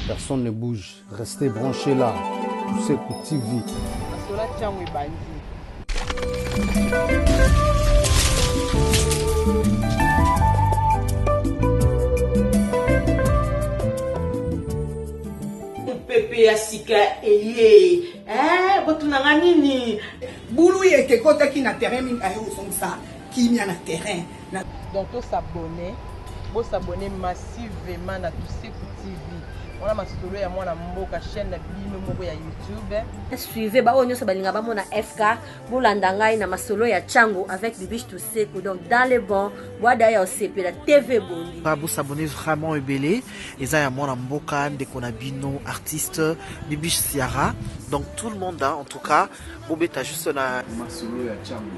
Personne ne bouge. Restez branchés là. Tous ces coups TV. Pepe ya sika eye botunanga nini bulu yeke kota ki na terrain mingi ayo osongisa kimia na terrain donc s'abonner massivement na Tuseku TV. On a masolo ya mwana mboka chaîne na bino moko ya YouTube. Suivez ba onyo so balinga ba mona FK bolanda ngai na masolo ya Chango avec Bibiche Tuseku. Donc dans les bons boada ya OCP la TV bondi. Ba vous s'abonner vraiment ebelé eza ya mwana mboka ndeko na bino artiste Bibiche Siara. Donc tout le monde en tout cas bobeta juste na masolo ya Chango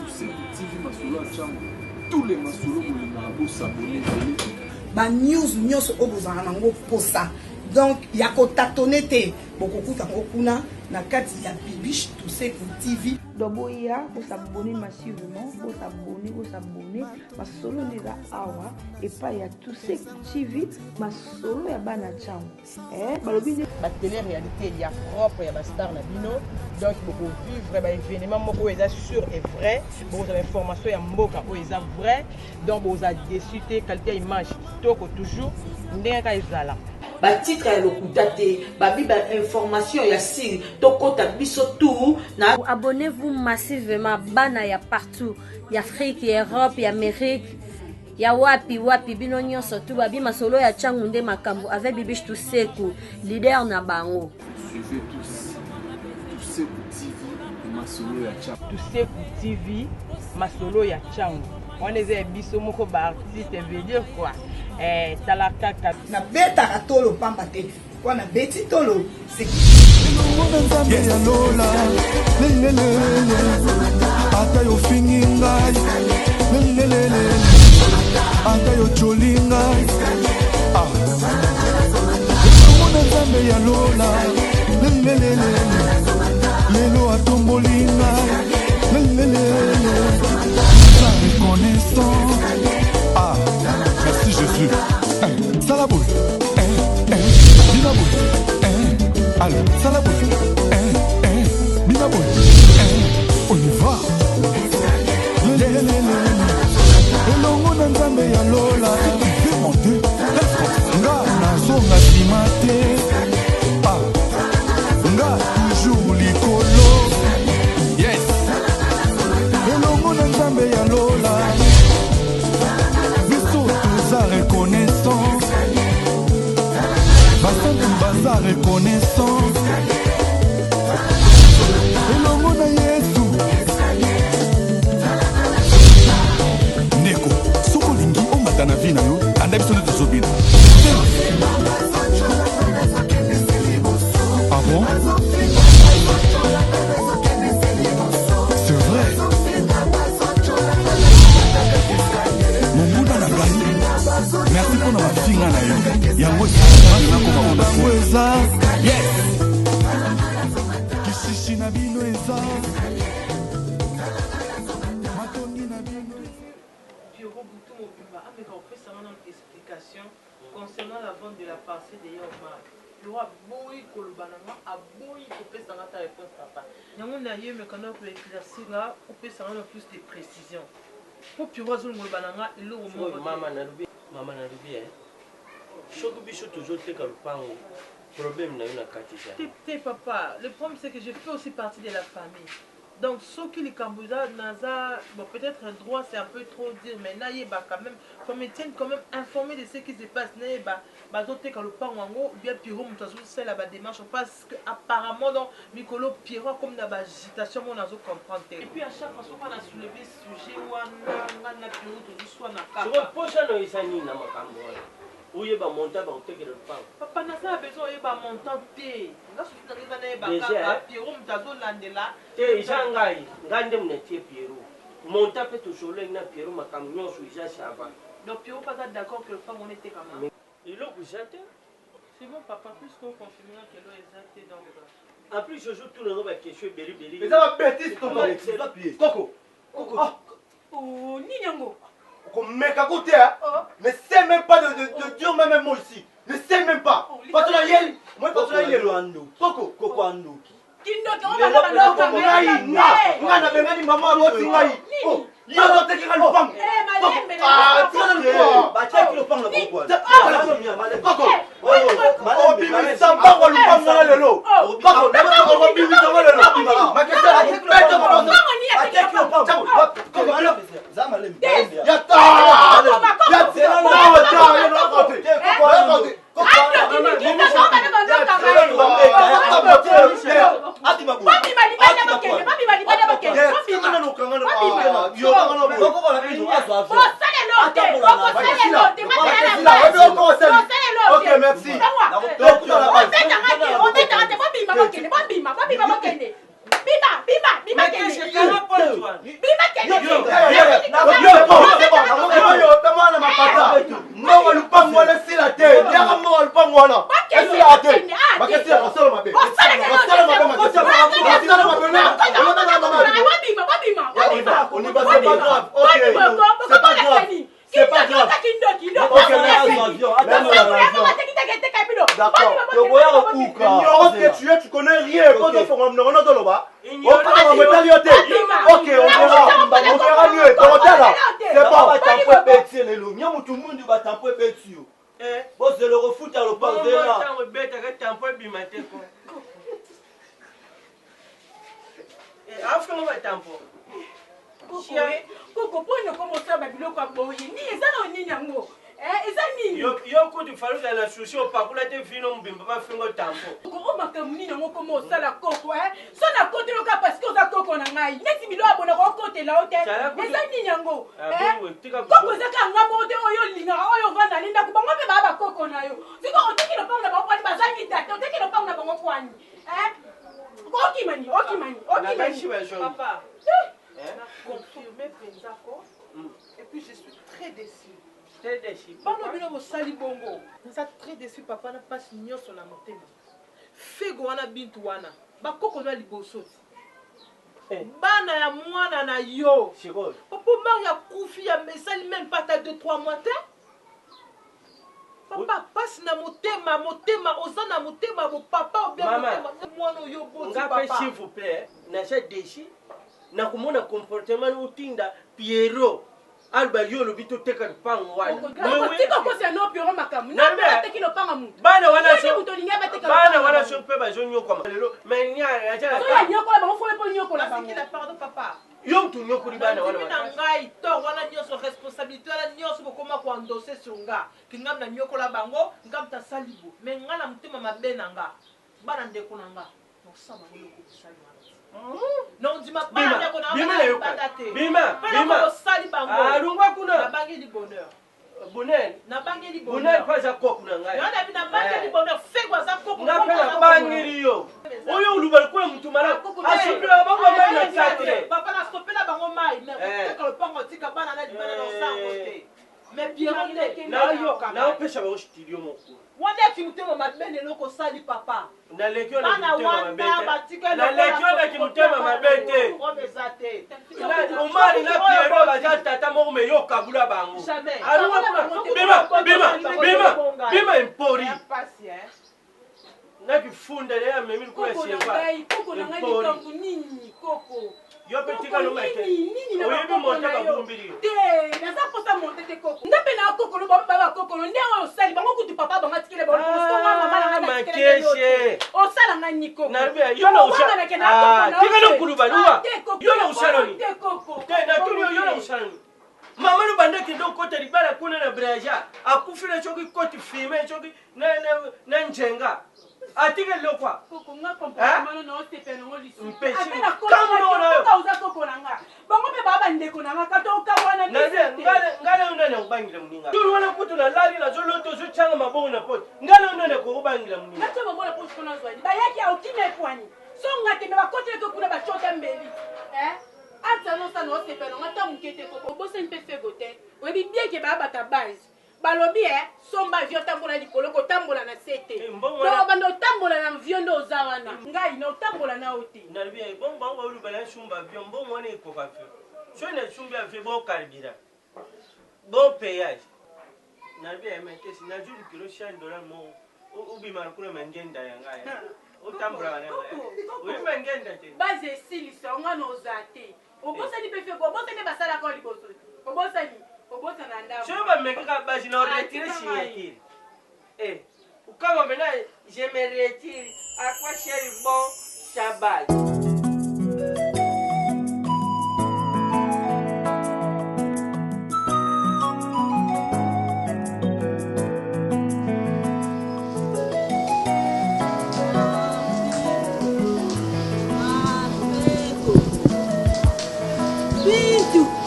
Tuseku TV masolo ya Chango. Tous les masolos vous s'abonner ba news nyonso obozana nango posa donc ya ko tatonete bokokuta kuna na kati ya Bibiche Tuseku TV donc boya vous s'abonner massivement vous s'abonner masolo ndeza awa et pas ya Tuseku TV masolo ya bana Chango balobi ba télé réalité ya propre ya ba star na bino donc beaucoup vivre ba événement moko eza sûr et vrai beaucoup d'informations ya mboka o eza vrai donc vous a déçu qualité image toko toujours ndeka ezala ba titre ya lokuta te ba bi ba information ya siri tokota biso tout na abonnez-vous massivement bana ya partout ya Afrique ya Europe ya Amérique ya wapi bino nyonso tu babi masolo ya Chango nde makambo avec Bibiche Tuseku leader na bango. Suivez tous Tuseku TV masolo ya Chango. Tuseku TV masolo ya Chango. On est biso moko ba artiste veut dire quoi talaka na beta tolo pamba te kwa na beti tolo c'est ya lola lelelele ata yo finginga lelelele ata yo cholinga mona nzambe ya lola lelelele lelo atombolinga lelelele sa reconnaissant merci Jésus Salaboul Binaboul allez Salaboul Binaboul on y va elongo na nzambe ya lola fais monter nga nazonga nsima te nga toujours likolo yes elongo na nzambe ya lola reconnaissance basantu baza reconnaissance elongo na Yesu ndeko soko lingi omata na vi na yo anda biso nde tozobina ah bon c'est vrai mombuna na ngai merci pour notre finga na yo yango eza yes kishishi na bino eza matongi na bino Pierrot Boutou Mobiba avec en fait ça m'a une explication concernant la vente de la parcelle de Yoba. Le roi boui kolobananga a boui couper ça ta réponse papa. Yango na yé mais quand on peut éclaircir là, on peut savoir plus de précision. Pour Pierrot Zul Mobibananga il le moment maman na rubi choco bicho toujours te kalpango problème na yo na kati ça te papa le problème c'est que je fais aussi partie de la famille donc ceux qui les Cambodgiens naza bon peut-être un droit c'est un peu trop dire mais naïe bah quand même faut me tienne quand même informé de ce qui se passe naïe bah d'autres quand le pango bien Pierrot mutazo c'est la démarche parce que apparemment dans Mikolo Pierrot comme dans agitation mon nazo comprendre et puis à chaque fois qu'on a soulevé ce sujet wana na Pierrot tout soit na ka je repose no isani na makambo oui bah montant bah on te que le pan papa n'a pas besoin de bah montant té nga sufi na ngana ba Pierrot mutazo landela te isangai ngande mnetie Pierrot montant peut toujours na Pierrot makambo nyonso isa chava donc Pierrot pas d'accord que le pan on était quand même il est exact c'est bon papa puisqu'on confirme que l'eau est exact donc en plus je joue tout le monde question beli mais ça va bêtise ton Coco oh ni yango mais c'est même pas de Dieu même moi ici Ne sais même pas. Parce que là, moi, parce que là, il est loin. Coco. Coco Ando. Kindoki, on va la Ok, merci. C'est pas grave. Tu connais rien. Ok, on verra mieux. C'est bon. C'est le refoot à l'opposé là. Koko, pone como sabe biloko aboye. Ni ezana nini yango? Ezani. Yo ko du falu la sushi o pakula te vino mbimba ba fingo tampo. Koko makamu nini yango como sala koko So na kote loka parce que oza koko na ngai. Neti bilo abona ko kote la hote. Ezani yango. Koko zaka ngamo te oyo linga oyo vanda linda ku bango pe baba koko na yo. Siko oteki lo panga bango kwani bazangi date. Oteki lo panga bango kwani. Okimani. Papa. Confirmé Penzako. Et puis je suis très déçue. Très déçue. Pendant que nous sali bongo, nous sommes très déçus. Papa n'a pas signé sur la montée. Fego wana bintu wana. Ba koko na libosoti. Bana ya mwana na yo. Papa mari ya kufi ya mesali même pas ta 2-3 mois te. Papa passe na motema ozana motema bo papa ou bien motema mwana yo boti papa. Ngapé s'il vous plaît, na j'ai déçu. Na kumona comportement utinda Piero alba yo lo bito teka pango wana tiko ko se no Piero makamu na teki lo panga mu bana wana so bana wana so pe ba jonyo kwa lelo mais nya acha so ya nyoko la bango fo pe nyoko la bango la pardon papa yo mtu nyoko li bana wana na ngai to wana nyoso responsabilité wana nyoso bokoma kwa ndose sunga kingam na nyoko la bango ngam ta salibo mais ngala mtima mabena nga bana ndeko nanga no sama ngolo ko sali non dis ma pas ya kona bima sali bango alungwa kuna na bangi di bonheur bonheur na bangi di bonheur pas za koku na ngai na na bangi di bonheur fekwa za koku na pela bangi yo oyo ulubal ko mtu mala asopela bango mai na tsatre papa na stopela bango mai na teka lo pango tika bana na di bana na sango te mais bien na yo na opesha ba studio moko wana kimutema mabene loko sali papa na lekio na kimutema mabete umari na Piero baja tata moko me yo kabula bango bima impori na kifunda le amemi kwa sheva yo petika no mete oyebi monte babumbiri naza posa monte te koko ndape na koko no baba koko no ndengo osali bango kutu papa bango tikile bango ko mama na makeshe osala nga nyiko na yo na usala tika no kuluba luwa yo na usala ni te na tulio yo na usala ni mama no bande kido kote libala kuna na braja akufile choki koti filme choki na njenga atika lokwa koko nga comportement no otepe no lisu mpesi kama no kauza koko nanga bango pe baba ndeko nanga katoka wana ngale unene ubangile mninga tulu wana kutu na lali na zoloto zo changa mabongo na poti ngale unene ko ubangile mninga ngacho mabongo na poti kona zwadi bayaki aukime kwani so ngate me bakote ko kuna bachota mbeli ata no sana otepe no ngata mukete ko bose mpe fegote webi bien ke baba ta base balobi somba vio tambola likolo ko tambola na sete no bando tambola na vio ndo ozawana ngai no tambola na oti na bien bon bango ulu bala shumba vio bon mwana iko ka fe so na shumba fe bon carburant bon péage Nabia mekesi na juli kilo $100 mo. Ubi marukuna mengenda yanga. Utambura wana. Ubi mengenda te. Base sili songa no zate. Obosa ni pefe ko bosa ni basala ko liboso. Obosa na ndabo. Shoba mekaka basi na retire signature. Ukama mena je me retire à quoi chéri bon Shabbat.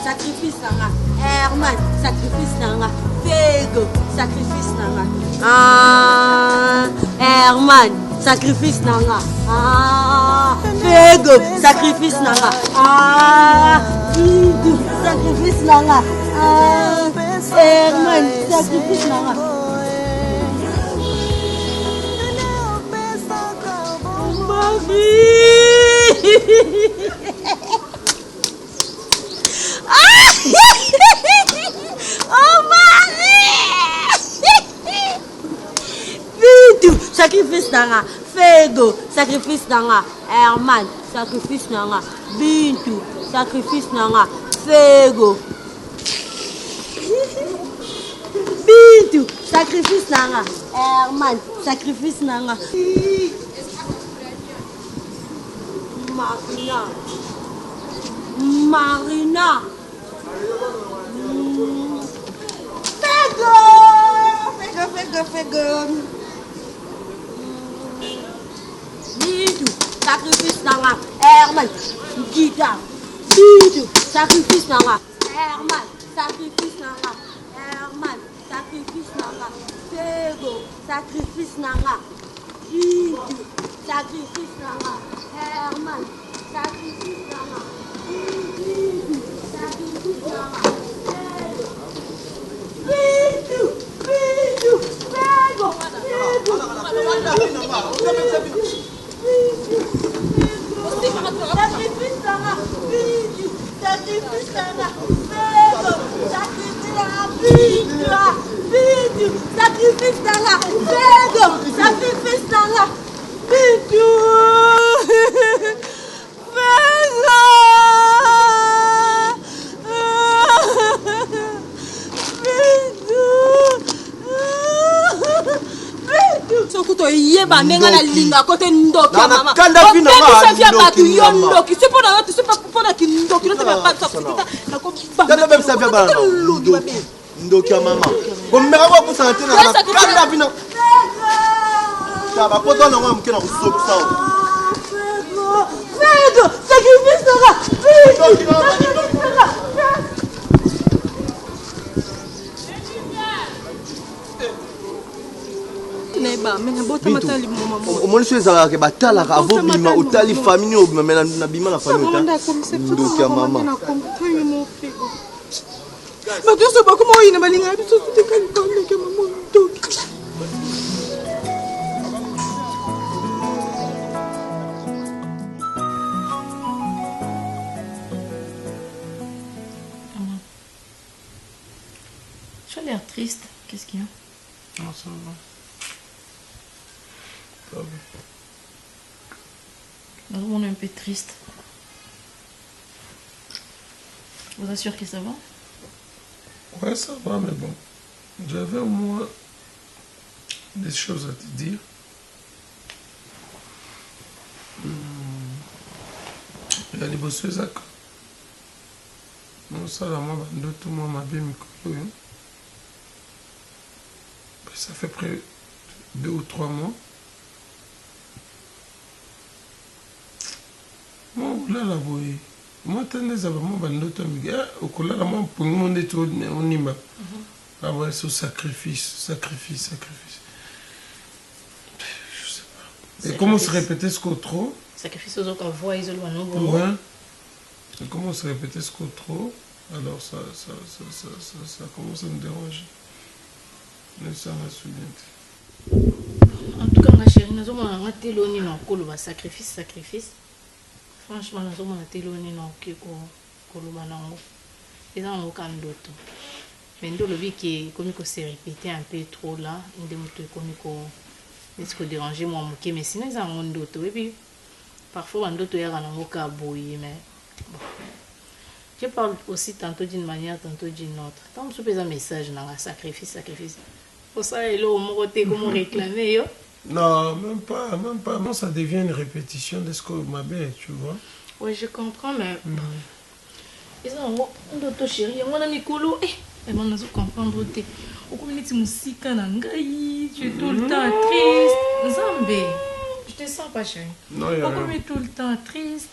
Sacrifice nanga Herman, sacrifice nanga Fego, sacrifice nanga Herman, sacrifice nanga Fego, sacrifice nanga Fidu, sacrifice nanga Herman, sacrifice nanga Oh Marie! Fidu, sacrifice nanga Fego, sacrifice nanga Herman, sacrifice nanga Bintu, sacrifice nanga Fego. Bintu, sacrifice nanga Herman, sacrifice nanga Marina. Fego. Bidu, sacrifice nanga Herman, Gita. Bidu, sacrifice nanga Herman, sacrifice nanga Herman, sacrifice nanga Fego, sacrifice nanga Bidu, sacrifice nanga Herman, sacrifice nanga Bidu, sacrifice nanga Bidu, Fego, sacrifice nanga Bidu, sacrifice nanga Fego, sacrifice nanga Bidu, sacrifice nanga Fego, sacrifice nanga Bidu. Sokuto yeba menga na linga kote ndoki mama. Opekisa vya batu yo ndoki. Sipo na yote sipo kupona kindoki. Note mapata kukuta na kubamba. Kanda bebe sa vya bana. Ndoki ya mama. Bomera kwa kusante na kanda vina. Taba poto na mwa mkena kusoku sawa. Fego, sacrifice nanga. Fego, sacrifice nanga. omoni so ezalaka ke batalaka avobima otali famille obima me nabima na famille ndoki ya mama bato nyonso bakoma oyina balingaka biso tutekalikoandeke mama ndoki Tu as l'air triste. Qu'est-ce qu'il y a? Non, ça va. Ça va. On est un peu triste. Je vous assure que ça va? Ouais, ça va, mais bon. J'avais au moins des choses à te dire. Il y a les bosseuses à quoi? Non, ça, là, moi, tout le monde m'a bien mis. Ça fait près 2 ou 3 mois. Moi, là, là, oui. Moi, je suis sacrifice. Je sais pas. Et comment se répéter ce qu'on trop? Sacrifice aux autres voix, ils ont ouais. Et comment se répéter ce qu'on trop? Alors ça commence à me déranger. Mais ça m'a souvenu. En tout cas, ma chérie, nous avons un téloni non koloba sacrifice. Franchement, nous avons un téloni non koloba nango. Et dans le cas d'autres. Mais le vie qui comme se répéter un peu trop là, il est-ce que déranger moi moquer mais sinon ils ont d'autres et puis parfois on d'autres y a un moka boy mais bon. Je parle aussi tantôt d'une manière tantôt d'une autre. Tant que je un message dans sacrifice. Pour ça il au côté comment réclamer yo. Non, même pas. Non, ça devient une répétition de ce que ma belle, tu vois. Oui, je comprends mais ils ont d'autres chérie, on a mis colo et moi je comprends beauté. Au community musique nangai, tu es tout le temps triste. Zambé. Je te sens pas chérie. Non, il y a pourquoi tu es tout le temps triste?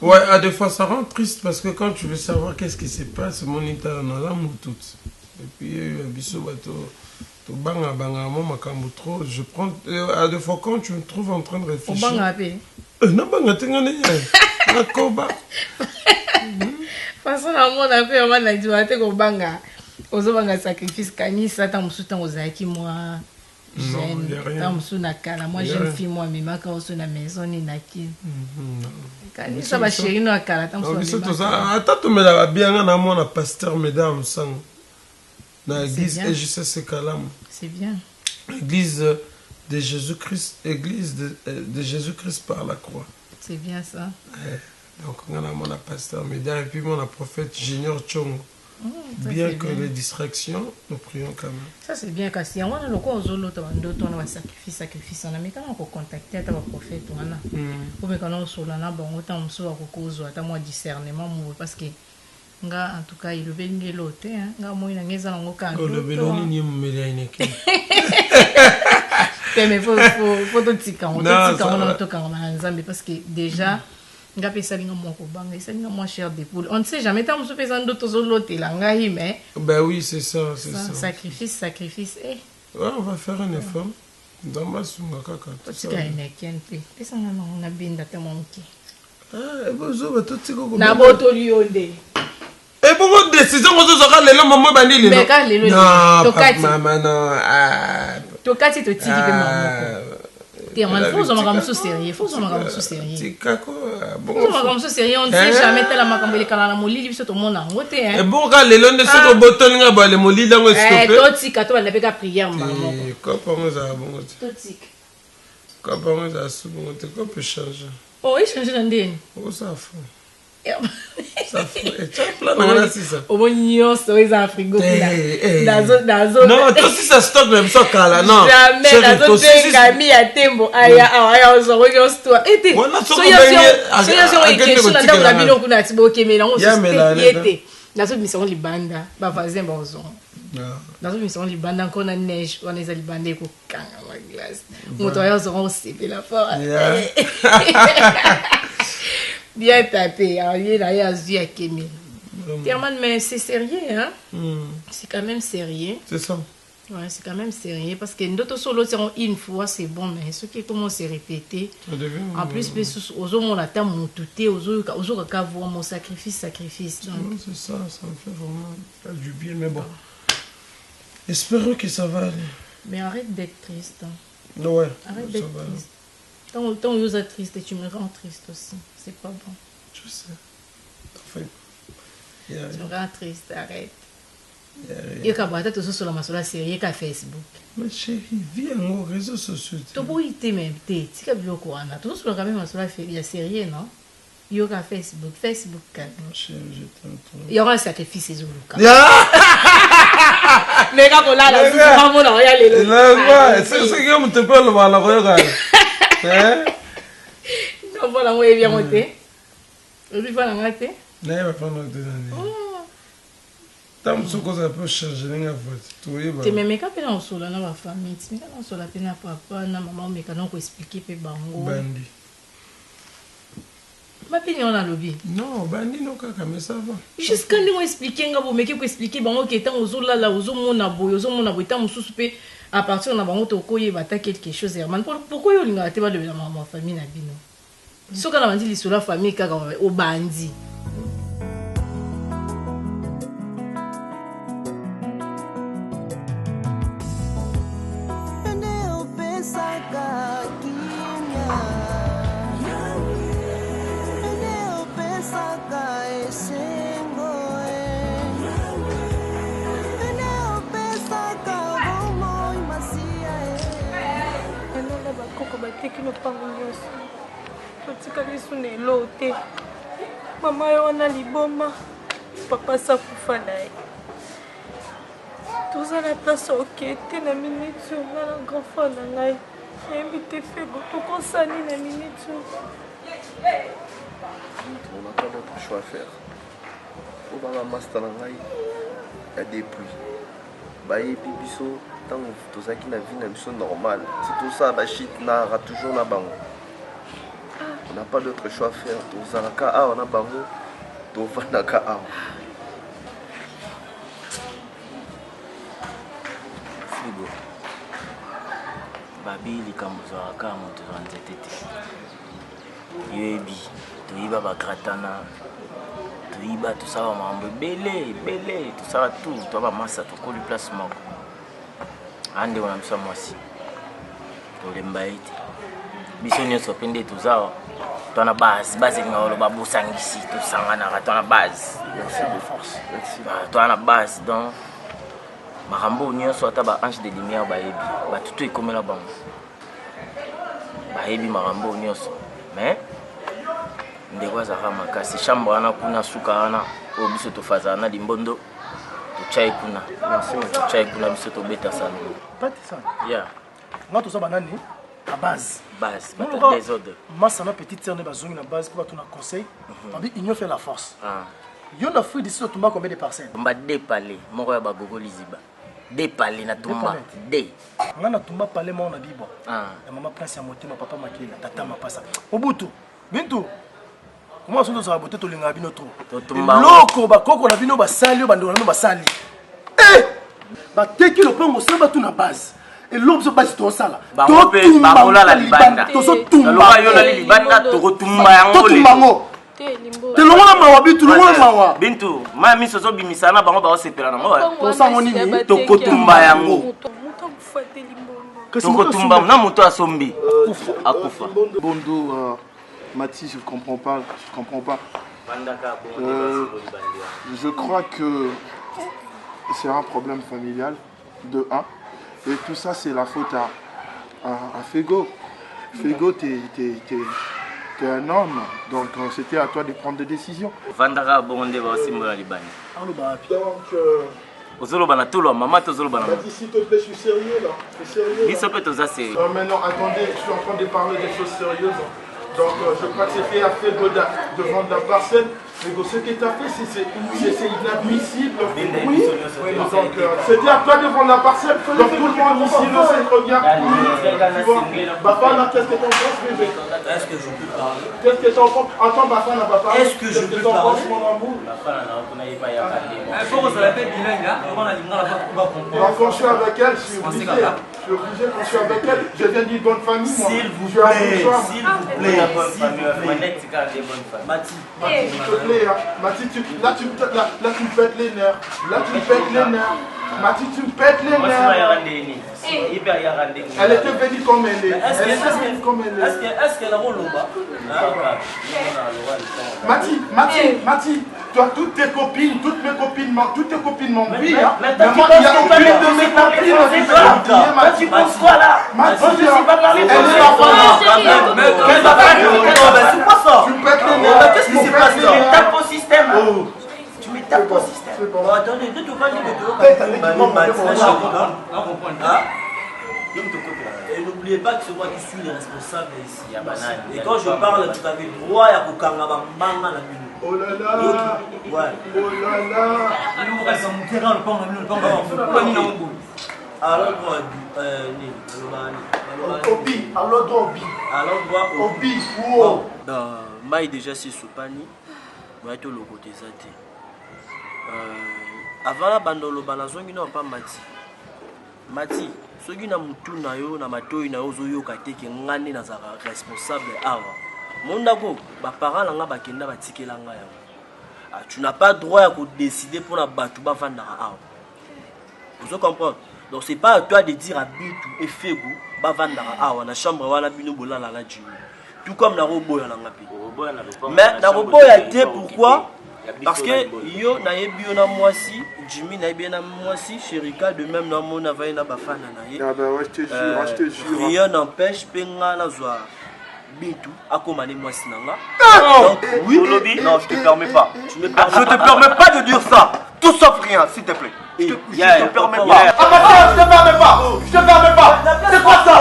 Ouais, à des fois ça rend triste parce que quand tu veux savoir qu'est-ce qui se passe, mon état dans l'amour tout. Et puis biso bato to banga moi makambo trop, je prends à des fois quand tu me trouves en train de réfléchir. Banga pe. Non banga tengane ya. Nakoba. Façon na mon a fait on a dit ate ko banga. Ozo banga sacrifice kanisa ta musuta ozaki moi. Moi jeune fille moi mais ma quand na maison ni naki. Ça va chérie no akala ta musuta. Attends mais la bien na moi na pasteur mesdames sang. Na église et je sais ce calam. C'est bien. Église de Jésus-Christ, église de Jésus-Christ par la croix. C'est bien ça. Donc on a mon pasteur mesdames et puis mon prophète Junior Chong. Bien que les distractions, nous prions quand même. Ça c'est bien parce que on a le corps zolo on a sacrifice on a mais quand on contacter ta prophète on a pour me quand on sur là bon autant on soit cause à moi discernement parce que nga en tout cas il veut ngé loté hein nga moi na ngeza ngo kan le beloni ni mmeli ineke mais faut tout tika on to quand on parce que déjà nga pesa linga moko banga isa linga moins cher des poules on ne sait jamais tant on se faisant d'autres zoloté là nga mais ben oui c'est ça sacrifice ouais on va faire un effort dans ma sunga kaka tout ça ineken pe pesa na na binda te monki bozo ba tout tiko na boto lionde et beaucoup de décisions vous aurez les lois maman bandi les non tokati maman non tokati to tiki pe maman faut que je sérieux faut que je sérieux tikako bon je sérieux on ne sait jamais tellement makambo lekala na molili biso to mona ngote hein et bon ka lelo nde so botolinga ba le molili ngo stopper to tika to ba peka prière maman ko pongo za bongo to tika ko pongo za su bongo te ko peut changer il change ndeni ça fou ça fait et plein de c'est ça au bonio so ils en frigo dazo non toi si ça stocke même ça kala non jamais dazo tenga mi ya tembo aya ozo yo sto ete so yo ikesho na ndako na bino kuna tiboke mela on se yete dazo mission libanda ba voisin ba ozo dazo mission libanda encore na neige on est libanda ko kanga ma glace moto ya ozo on se la fort bien tapé, il a vu à Kémil. Mais c'est sérieux, hein? C'est quand même sérieux. C'est ça. Ouais, c'est quand même sérieux parce que d'autres solos seront une fois, c'est bon, mais ce qui commence à répéter. En plus, aux autres, on attend mon touté, aux autres, voir mon sacrifice. C'est ça, ça me fait vraiment du bien, mais bon. Espérons que ça va aller. Mais arrête d'être triste. Ouais. Arrête d'être triste. Tant que tu es triste, tu me rends triste aussi. C'est pas bon. Je sais. Enfin, tu me rends triste, arrête. Il y a peut-être sur la masse série qu'à Facebook. Mais chérie, viens aux réseaux sociaux. Tu peux y être même, tu sais que tu as tout sur la caméra, il y a série, non? Il y a Facebook. Chérie, je t'aime trop. Il y aura un sacrifice, c'est Zuluka. Mais quand on a la maman, on a les c'est ce que tu peux le voir, la regarde. Non, voilà, moi, il vient monter. Et puis, voilà, on a été. Non, il va pas nous donner. Tant que ça peut changer, tu m'aimes quand on est dans la famille, tu m'aimes quand on est dans papa, na maman, mais quand on expliquer pe bango. Bandi. Ma fille on a lobby. Non, bandi non kaka mais ça va. Jusqu'à nous expliquer ngabo mais qui expliquer bango que tant ozo là ozo mona boyo tant mususu pe à partir na bango to koye bata quelque chose man pourquoi yo linga te ba de ma famille na bino. Soka na bandi lisula famille kaka o bandi. soki lopango nyonso totikali so na elo te mama yo wana liboma papa sakufa na ye toza na place oke te na minute nga na grand frère na ngai nayebi te fego tokosani na minute on n'a pas d'autre choix à faire o banga master na ngai ya depuis bayebi biso ntango tozalaki na vie na biso normal si tosala bashit nara toujours na bango on n'a pas d'autre choix à faire tozalaka awa na bango tovandaka awa frigo babi likambo ezalaka moto za nzete te yoyebi toyiba bakratana toyiba tosala mambo ebele tosala tu toa bamasa tokoli place moko ande wana biso mwasi tolemba ye te biso nyonso mpe nde toza twana base elinga oloba bosangisi tosanganaka twana base twana base donc makambo nyonso ata baange de lumière bayebi batutu ekomela bango bayebi makambo nyonso mais ndeko azalaka makasi chambre wana kuna suka wana oyo biso tofazala na limbondo totyai kuna biso tobeta sano ya nga toza banani à base désordre massa na petite sœur ne bazongi na base pour batuna conseil babi union fait la force yo na fruit d'ici tomba combien de parcelles tomba deux palais moko ya bagogo liziba deux palais na tomba deux nga na tomba palais mo na bibo ya mama prince ya motema papa makela tata mapasa obutu bintu comment sont tous aboté to linga bino trop loko bakoko na bino basali yo bando na basali bateki lopango se batu na base et l'homme se base to sala to tumba la libanda to so tumba loka yo na libanda to tumba yango te longona mawa bitu longona mawa bintu ma miso zo bimisana bango ba osepela na ngo to sango nini to kotumba yango to kotumba na moto asombi akufa Bondo Mati, je comprends pas. Je crois que c'est un problème familial, de 1. Et tout ça, c'est la faute à Fego. Fego, t'es un homme, donc c'était à toi de prendre des décisions. Donc, s'il te plaît, je suis sérieux là. Maintenant, attendez, je suis en train de parler des choses sérieuses. Donc je crois que c'était à Fego de vendre la parcelle. Fego, ce que tu as fait, c'est inadmissible. Oui, donc c'était à toi de vendre la parcelle. Donc tout le monde ici le sait très bien. Bafana, qu'est-ce que tu en penses, bébé? Est-ce que je peux parler? Qu'est-ce que tu en penses? Attends, Bafana va parler. Est-ce que je peux parler? Quand je suis avec elle, je suis obligé. Quand je suis avec elle, je viens d'une bonne famille. S'il vous plaît, s'il vous plaît. Mati, s'il te plaît, Mati, là tu me pètes les nerfs. Mati, tu me pètes les nerfs. Elle était venue comme elle est. Est-ce qu'elle a Roloba? Mati, tu as toutes tes copines m'ont vu. Mais toi, tu penses pas de mes copines, toi, tu penses quoi là? Je ne suis pas parlé de c'est quoi ça? Tu me pètes les nerfs. Qu'est-ce qui se passe là? Tu me tapes au système. Tu me tapes au système. Attendez, tu vas dire et n'oubliez pas que c'est moi qui suis le responsable ici. Et quand je parle, tu avais droit à Kokanga Bambanga la minute. Oh là là! Ouais. Oh là là! À l'endroit Obi. Wow. Maï déjà c'est Soupani. Moi tout le côté ça. Avant la bande le balazongi non pas Mati. Soki na mutu na yo na matoi na yo zoyo kateke ngani na za responsable awa. Mondako ba parents nga bakenda batikela nga ya. Tu n'as pas droit à décider pour la batu ba vanda awa. Vous comprenez? Donc c'est pas à toi de dire à Bitu et Fego ba vanda awa na chambre wana bino bolala la djuni. Tout comme na robo ya nga pi. Mais na robo ya te pourquoi? Parce que yo na yebi yo na mwasi, Jimmy na yebi na mwasi, Sherika de même na mona va na bafana na ye. Ah bah ouais, je te jure. Rien n'empêche penga na zwa Bintou à commander mwasi nanga. Donc oui, non, je te permets pas. Je te permets pas de dire ça. Tout sauf rien, s'il te plaît. Je te permets pas. Ah bah ça, je te permets pas. Je te permets pas. C'est quoi ça?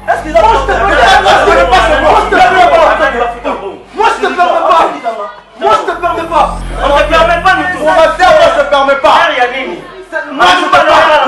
Est-ce qu'ils ont moi je te permets pas. Moi je te permets pas. Moi je te permets pas. On te permet pas du tout. On va faire, moi je te permets pas. Moi je te permets pas.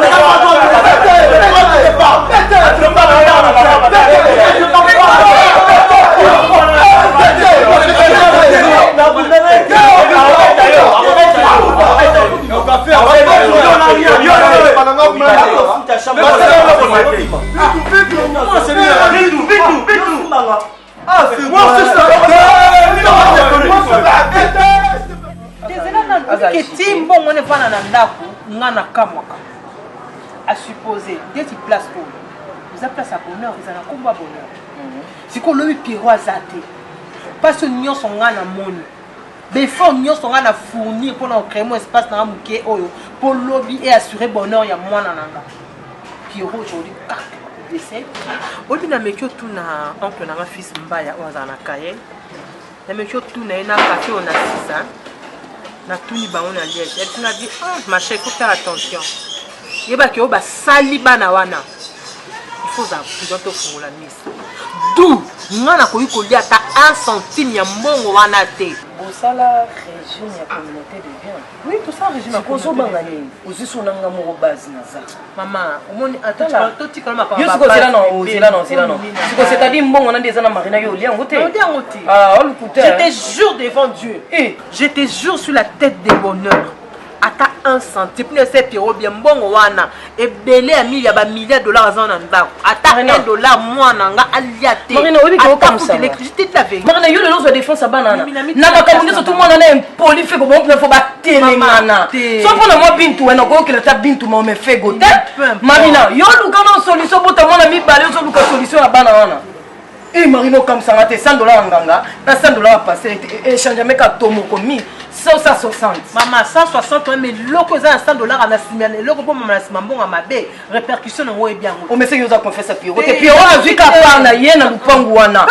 à supposer dès qu'il place tout vous avez place à bonheur vous avez un combat bonheur c'est qu'on le piro azate parce que nous sommes en amoni mais faut nous sommes en fournir pour nous créer un espace dans muké oyo pour lobby et assurer bonheur ya mwana nanga piro aujourd'hui décès odi na mekyo tout na oncle na fils mbaya on za na kaye na mekyo tout na café on a 6 ans na tout ni ba on a liège elle m'a dit ma chère faut faire attention yeba ki oba sali bana wana il faut za prison to fungola misa d'où ngana ko yiko lia ta 1 centime ya mbongo wana te bosala régime ya communauté de bien oui tout ça régime kozo bangani oziso nanga mo base na za maman omoni atala to tikala mapa yo siko zela non siko c'est-à-dire mbongo na ndeza na marina yo lia ngote ah olukuta je te jure devant Dieu et je te jure sur la tête des bonheurs ata 1 centime pour essayer piro bien mbongo wana et belé à milliers ba milliards de dollars en ndako ata $1 mwana nga aliate marina obi ko comme ça l'électricité de la veille marina yo le lozo défense à banana na makambo ndeso tout monde na impoli fait ko bon faut ba telengana so pona mo bintu ena ko kila ta bintu mo me fait gote marina yo luka na solution bota mona mi balé so luka solution na bana wana et marina comme ça ngate $100 nganga na $100 passé échange avec ka tomoko mi 160 maman 160 mais loko za $100 na simane loko po mama na simambongo à mabe répercussion ngo e bien o mese yo za confesse piro te piro a vu ka pa na ye na lupangu wana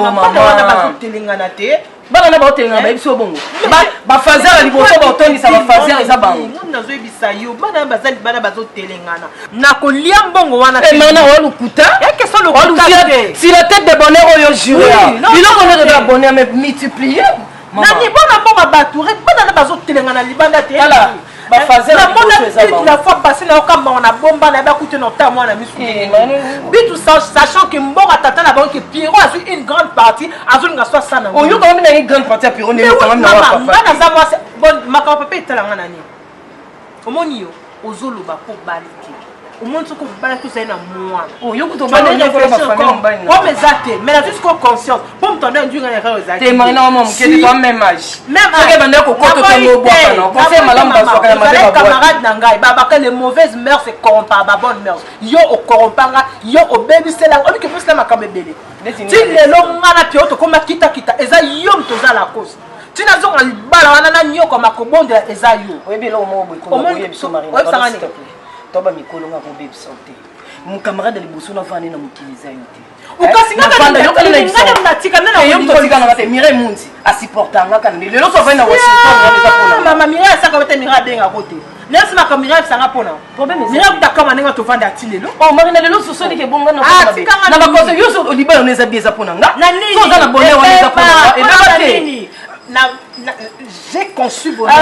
maman wana ba telengana te bana na ba telengana ba biso bongo ba fazer liboso ba tondi sa ba fazer eza bango na zo ebisa yo bana bazali bana bazo telengana na ko lia mbongo wana te mana wa lukuta et que ça le lukuta si la tête de bonheur oyo jure bilo bonheur de bonheur mais multiplier nani bona mbongo bature bana na bazo telengana libanda te ala ba fazer la fois passée na okamba on a bomba na ba kuté no ta mwana misu bitu sachant que mbongo tata na banque Pierrot a eu une grande partie azul nga soit ça na oyo quand même na une grande partie à Pierrot ne quand même na papa bana za moi bon makao papa etalanga nani omoni yo ozolo ba po baliki au monde ce que vous parlez tout ça na moi oh yo kuto bana ni ko ba famille mbani comme exacté mais là jusqu'au conscience pour me donner un dur na erreur exacté te marina maman qui quand même âge même que bande ko koto to boka non conseil malam ba soka na les camarades nangai ba que les mauvaises mœurs se corrompent par bonnes mœurs yo au corrompanga yo au baby c'est là on dit que peut la makambe belé ti le lo ngana pio to koma kita eza yo mtoza la cause tu n'as pas bala wana na nyoko makobonde eza yo oyebi lo mo boy ko boye biso marina s'il te plaît toba mikolo nga ko baby santé mon camarade liboso na vandi na mutiliza yote ukasinga kana yo kana ngana mnatika nana yo mtotika na te mire mundi asiporta nga kana lelo so vandi na Washington ngeza pona mama mire saka bete mire benga kote nesi makamira sanga pona problème mire kutaka nenga to vandi atilelo oh marina lelo so soni ke bonga na pona na ba cause yo so libano neza bieza pona nga so za na bonheur neza pona et ba te j'ai conçu bonheur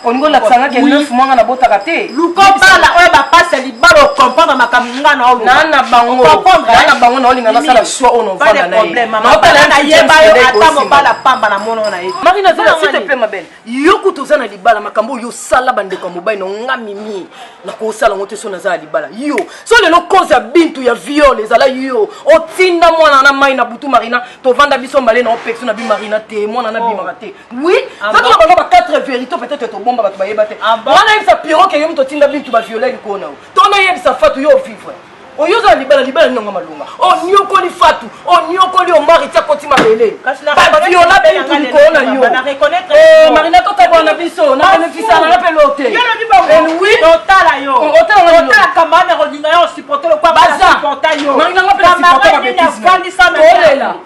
on ngo la tsanga ke 9 mois na botaka te luko bala oyo ba passe libalo comprendre makamanga na oyo na bango na olinga na sala choix on va na problème mama na yeba yo ata mo bala pamba na mono na ye marina zela s'il te plaît ma belle yo kutoza na libala makambo yo sala bande ko mobile no ngamimi na ko sala ngote so na za libala yo so le no cause ya bintu ya viol ezala yo otinda mwana na mai na butu marina to vanda biso mbale na opexo na bi marina te mwana na bi marate oui ça doit avoir 4 vérités peut-être to bomba batu bayeba te wana yebisa Pierrot ke yo mto tinda bintu ba violer ko na to na yebisa fatu yo vivre oyoza libala nonga malunga onyokoli fatu onyokoli omari tia koti mabele baviola bintu likolo na yo marina totabona na biso na benefisa na pelote oui totala yo totala kamane rodinga yo supporter le quoi baza supporter yo marina ngapela supporter ba bêtise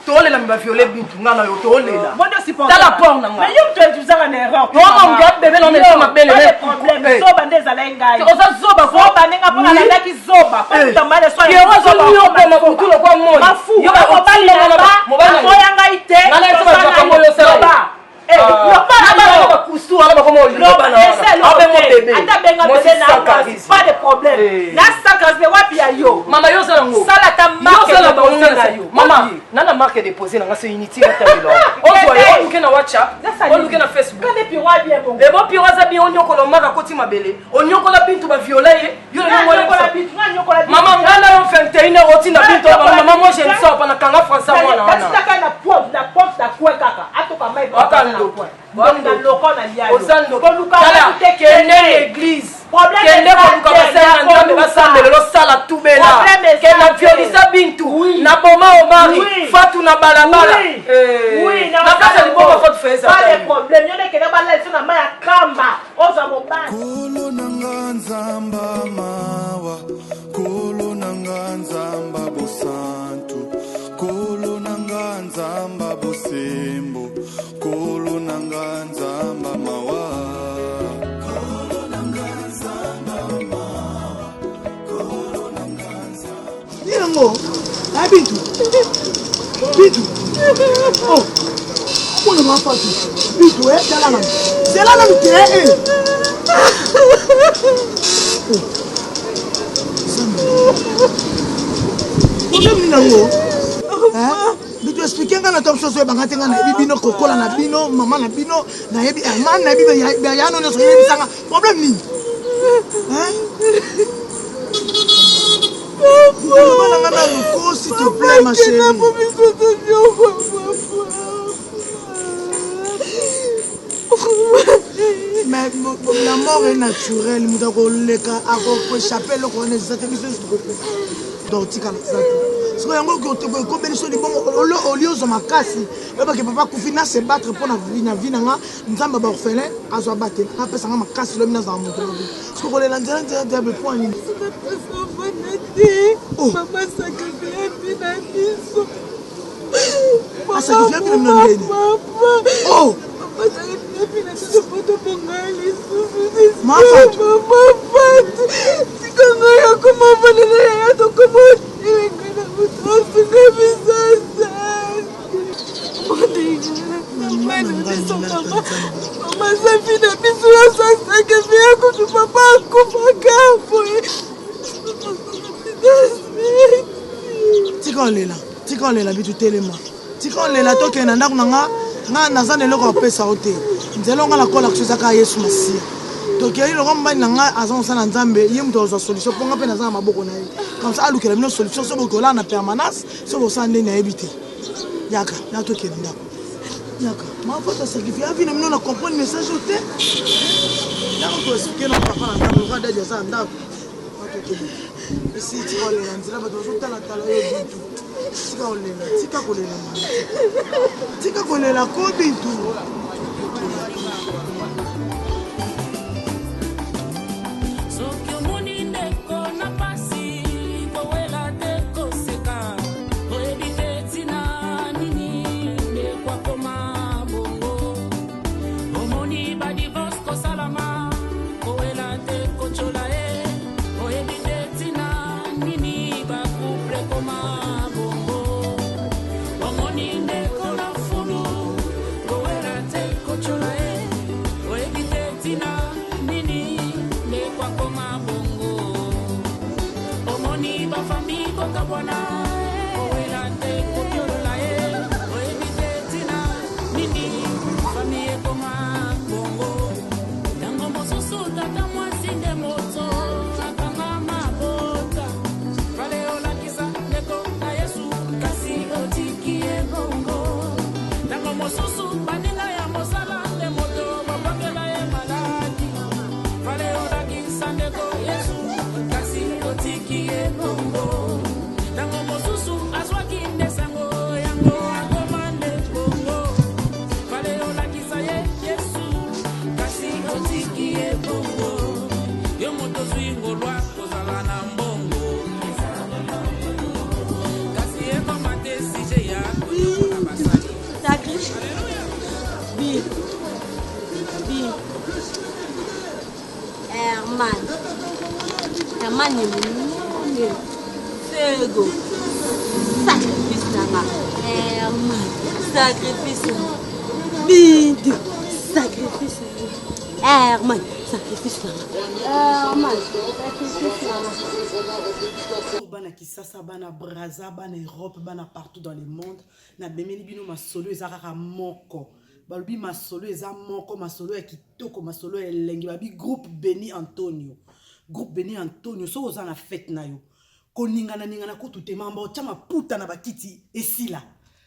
tolela mi baviole bintu ngana yo tolela bon supporter tala porn nga mais yo tu es toujours en erreur yo mon gars bébé non est mabele mais problème so bande za lengai oza zoba ko bande nga pona la ki zoba ko pas de problème. La saccage de Wapia yo. Maman yo zango. Sala ta marque de yo. Maman, nana marque déposé na c'est unity na tabelo. On voit on luke na WhatsApp, on luke na Facebook. Quand depuis wa bien bon. Et bon piro za bien on yoko mara koti mabele. On yoko la bintu ba violer yo na yoko la maman ngana on fait 21h roti na bintu maman moi je ne sors pas na kanga français moi na. Parce que la porte da quoi kaka. Atoka mai ba. Atando. Bonda loko na lia. Ozando. Kala kende église. Kende ko basala nzambe basambele lo sala tubela. Kenda violisa bintu na boma omari fatu na balabala. Oui, na kasa liboma faut faire ça. Pas de problème. Yone kenda bala sur na maya kamba. Oza mobana. Kolo nanga nzamba mawa. Kolo nanga nzamba bosantu. Kolo nanga nzamba bosembo. Kolo nanga nzamba mawa. Kolo nanga nzamba mawa. Kolo nanga nzamba. Yango, Bintu. Bintu. Oh. Comment on va faire ça? Bintu, c'est là le terrain. Bitu expliquer ngana top chose ba ngatenga na bino kokola na bino mama na bino na yebi man na bibe ya no so yebi sanga problème ni hein s'il te plaît ma chérie mais la mort est naturelle mutako leka ako échapper le connaît donc tika na so yango ko beniso libongo oliozo makasi baba ke papa kufina se battre pour na vie nga nzamba ba orphelin azo battre apesa nga makasi lo mina za moto so ko le lanzela de point ni mama sacrifice bina biso sacrifice bina ndeni oh mama sacrifice bina biso poto bongali mama tikanga ya kuma vanela ya to kuma tika olela bitu telema tika olela tokenda ndako na nga naza na eloko apesa o te nzela nga nakola kozaka yesu masiya tokei longo mbani na nga aza mosala nzambe ye moto azwa solution mpo nga mpe naza na maboko na ye comme ça alukela bino solution so bokola na permanence so bosala ndeni ayebi te yaka ya tokende ndako yaka mafoto sacrifie avi na bino na comprendre message o te yako toexplike na papa na ndako loka dadi aza na ndako atokende esi tika olela nzela bato bazotalatala oyo bintu tika olela tika kolela tika kolela ko bintu Kasi otiki e bongo Herman est Fego. Sacrifice Nana. Herman. Sacrifice. Bintu. Sacrifice. Herman. Sacrifice Nana. Herman. Sacrifice Nana. Bana Kisasa, Bana Braza, Bana Europe, Bana partout dans le monde. Na bemeli bino masolo ezaka moko. Balubi masolo eza moko, masolo ya kitoko, masolo ya lengi. Babi groupe Béni Antonio. Groupe Béni Antonio, so oza na fête na yo. Koningana ningana ko tutema mba chama puta na bakiti esila.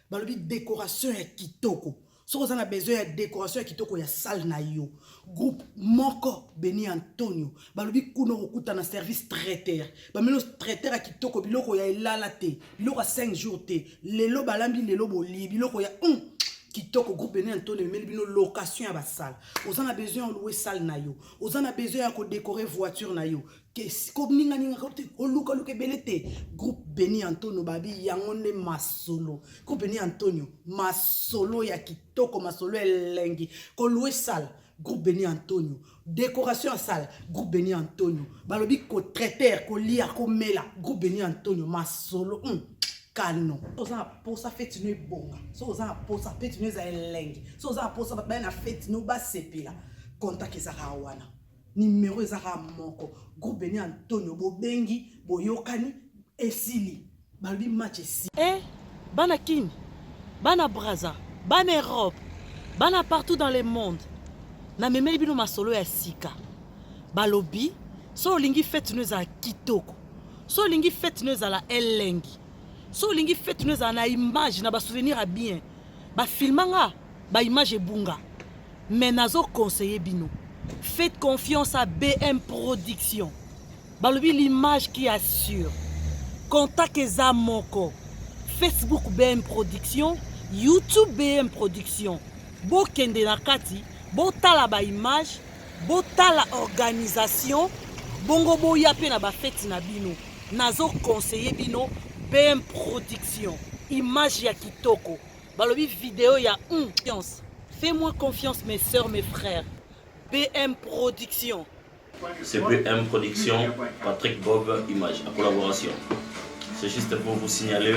Balubi décoration ya kitoko. So oza na besoin ya décoration ya kitoko ya salle na yo. Groupe moko Béni Antonio. Balubi kuno kokuta na service traiteur. Bamelo traiteur ya kitoko biloko ya elala te. Biloko ya 5 jours te. Lelo balambi lelo boli biloko ya kitoko groupe Béni Antonio meli bino location ya basale. Oza na besoin de louer salle na yo. Oza na besoin de décorer voiture na yo. Ko ninga ninga ko luka belete. Groupe Béni Antonio babi yangonde masolo. Groupe Béni Antonio masolo ya kitoko masolo elengi. Ko louer salle groupe Béni Antonio. Décoration à salle groupe Béni Antonio. Balobi ko traiteur ko lia ko mela groupe Béni Antonio masolo. Canon. Oza pour ça fête ne bonga. So oza pour ça fête ne za elengi. So oza pour ça ba na fête no ba sepela. Contact ezaka wana. Numéro ezaka moko. Groupe Béni Antonio bobengi boyokani esili. Balobi match esi. Bana Kin, Bana Braza, Bana Europe, Bana partout dans le monde. Na memeli bino masolo ya sika. Balobi so lingi fête ne za kitoko. So lingi fête ne za la elengi. So lingi fête nous en a image na ba souvenir à bien. Ba filmanga, ba image bunga. Mais nazo conseiller bino. Faites confiance à BM Production. Balobi l'image qui assure. Contact eza moko. Facebook BM Production, YouTube BM Production. Bo kende na kati, bo tala ba image, bo tala organisation, bongo bo yape na ba fête na bino. Nazo conseiller bino. BM Production, image ya kitoko. Balobi vidéo ya confiance. Fais-moi confiance mes soeurs, mes frères. BM Production. C'est BM Production, Patrick Bob, image, en collaboration. C'est juste pour vous signaler,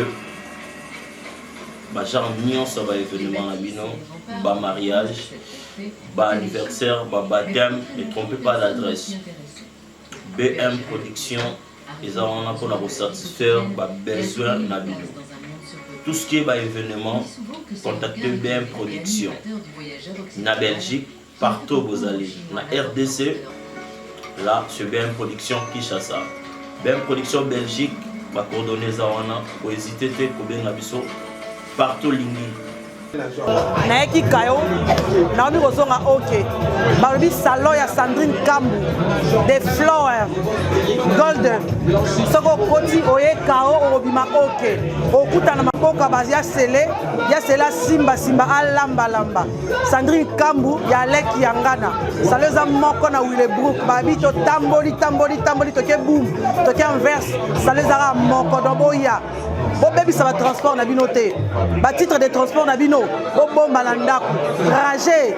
genre mignon ça va événement à bino, bas mariage, bas anniversaire, bas baptême, ne trompez pas d'adresse. BM Production. Et on a pour satisfaire les besoins de Nabino. Tout ce qui est événement, contactez BM Production. Na Belgique, partout où vous allez. Na RDC, là, c'est BM Production Kinshasa. BM Production Belgique, ma coordonnée Zawana, pour hésiter, pour bien Nabiso, partout l'Ingui. Naeki Kayo, Naomi Kozonga ok. Balobi salon ya Sandrine Kambu, des fleurs, golden. Soko koti oye Kao obima ok. Okuta na makoka bazia sele, ya sela simba alamba lamba. Sandrine Kambu ya leki yangana. Saleza moko na Willebrook, babi to tamboli toke boom, toke inverse. Saleza moko doboya. Bo baby ça va transport na bino te. Ba titre de transport na bino. Bo bomba na ndako. Ranger.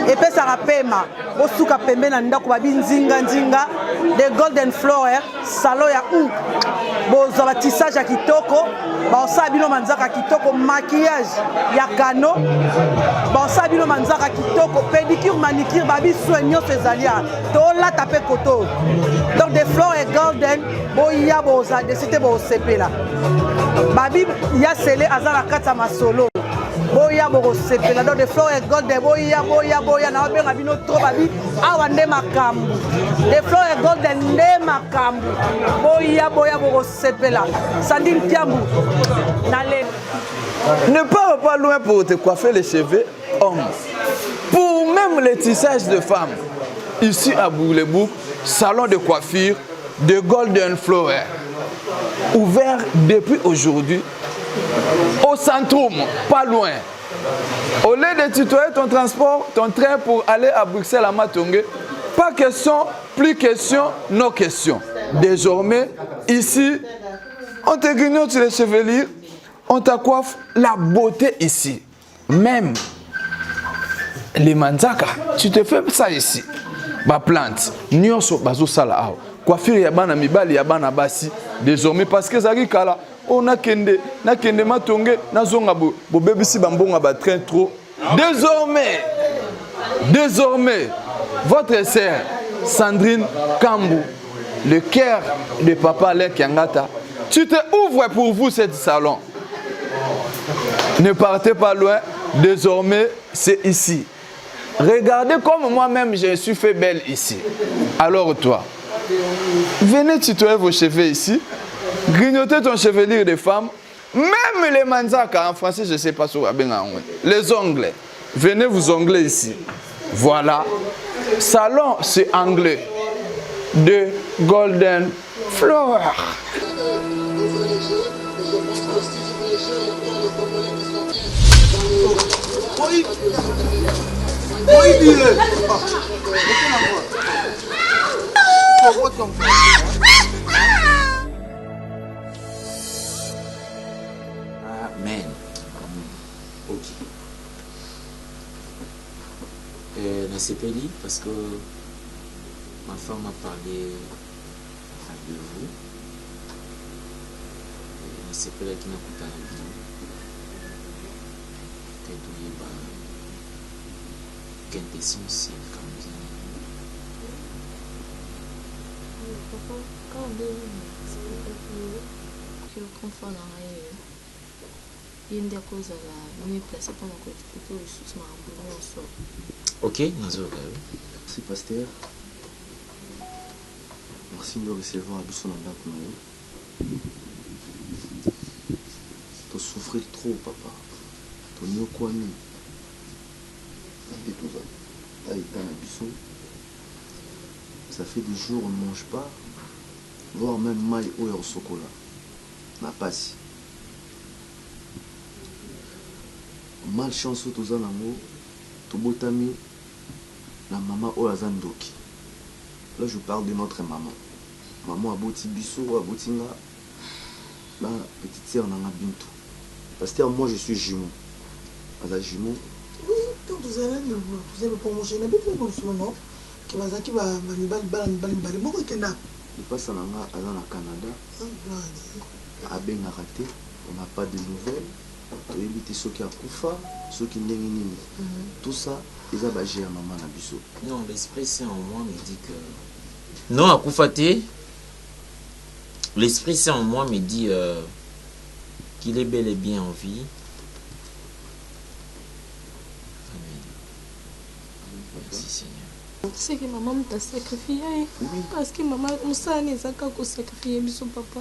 Et puis ça rapema. Bo suka pembe na ndako ba binzinga nzinga de golden flower salon ya bo za ba tissage ya kitoko. Ba osa bino manzaka kitoko maquillage ya kano. Ba osa bino manzaka kitoko pédicure manicure ba bi soigno cesalia. To la taper koto. Donc des fleurs et golden bo ya bo za de cité bo sepela. Babi ya sele azala kata masolo boya boko sepela donc de fleurs et gold de boya na benga bino trop babi awa nde makambu de fleurs et gold nde makambu boya boko sepela Sandine Kiambu na le ne pars pas loin pour te coiffer les cheveux hommes pour même les tissages de femmes ici à Willebrook salon de coiffure de Golden Flower ouvert depuis aujourd'hui au Centrum, pas loin. Au lieu de tutoyer ton transport, ton train pour aller à Bruxelles à Matongé, pas question, plus question, non question. Désormais, ici, on te grignote les chevelures, on t'accoiffe la beauté ici. Même les manzaka, tu te fais ça ici. ba plante nyonso bazosala awa coiffure ya bana mibali ya bana basi désormais parce que ezalaki kala o nakende matonge nazonga bobebisi bambonga ba train trop désormais votre sœur Sandrine Kambou, le cœur de papa Alain Kiangata, tu te ouvres pour vous ce salon. Ne partez pas loin, désormais c'est ici. Regardez comme moi-même je suis fait belle ici. Alors toi, venez tutoyer vos cheveux ici, grignoter ton chevelure de femme, même les manzaka en français, je ne sais pas sur les ongles. Venez vous ongler ici. Voilà. Salon, c'est anglais. De Golden Flower. Amen. Ok. La CPLI, parce que ma femme m'a parlé de vous. La CPLI qui n'a pas la vie. Quintessence comme ça. Papa, quand on est que le confort dans il y a une des causes à la mieux placée pour notre côté de sous ma sort. Ok, Nazo. Merci, pasteur. Merci de recevoir à Bisson en tu souffres trop, papa. Tu n'es pas connu. Ça fait des jours on ne mange pas, voire même maille ou au chocolat. N'a pas si. Malchance tous en amour, tout botami, la maman ou la zandoki. Là je parle de notre maman. Maman a boti biso, a botinga, la petite sœur n'a bintou. Parce que moi je suis jumeau. À la jumeau. Quand vous allez promotion, vous avez fait mon nom, qui va s'acquitter à beaucoup de temps. Il passe à la Canada. À Benarate, on n'a pas de nouvelles. On a évité ceux qui ont Koufa, ceux qui n'ont pas. Tout ça, ils ont bagé à maman Nabiso. Non, l'Esprit Saint en moi me dit que. Non, à Koufate, l'Esprit Saint en moi me dit qu'il est bel et bien en vie. Merci Seigneur. C'est que maman t'a sacrifié. Parce que maman, on s'en est sacrifié, biso papa.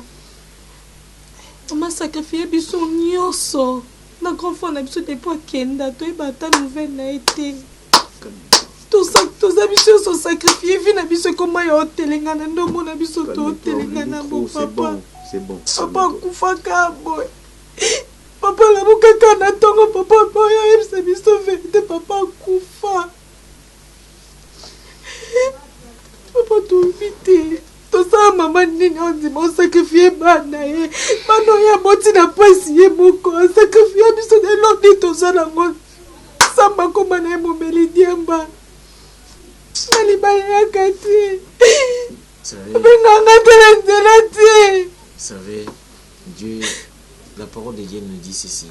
Maman sacrifié biso nyoso. Na grand frère na biso depuis Kenda, toi bata nouvelle na été. Tout ça biso sont sacrifiés, vie na biso comme ya telengana ndombo na biso to telengana bo papa. C'est bon. Papa kufa ka boy. Papa la bukaka na tongo papa boy, c'est biso vérité papa kufa. Papa tout vite. Tout ça maman nini on dit mon sacrifié bana ye. Bano ya moti na pasi ye moko sacrifié biso de l'autre tout ça na ngo. Samba koma na mo melidiamba. Nali baya kati. Vous savez, Dieu, la parole de Dieu nous dit ceci.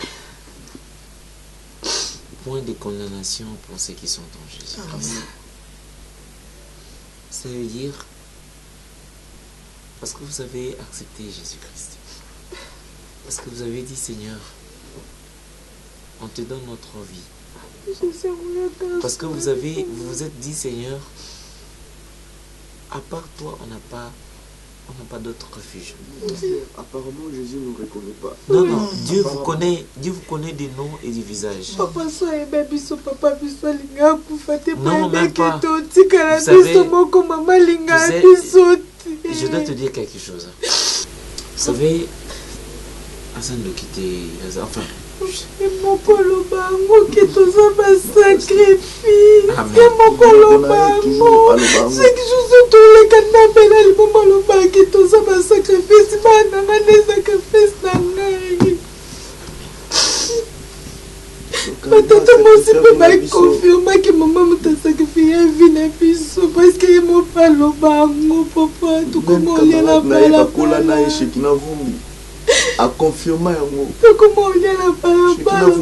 Point de condamnation pour ceux qui sont en Jésus-Christ. Ça veut dire, parce que vous avez accepté Jésus-Christ, parce que vous avez dit Seigneur, on te donne notre vie, parce que vous vous êtes dit Seigneur, à part toi on n'a pas d'autre refuge. Apparemment Jésus ne nous reconnaît pas. Non, Dieu vous connaît des noms et des visages. Papa soyez biso papa biso linga kufate non, même pas. Vous savez, je dois te dire quelque chose. Vous savez, Hassan de quitter, enfin. Mokolo bango qui toza ba sacrifice. Mokolo bango. C'est que je suis tous les canapés le mokolo bango qui toza ba sacrifice. Ba nanga ne sacrifice nanga. Matata mosi mpe bakonfirma ke mama moto asakrifie vi na biso parceke ye mopalo bango papa tokoma olia na balabala na esheki na vumbi akonfirma yango tokoma olia na balabala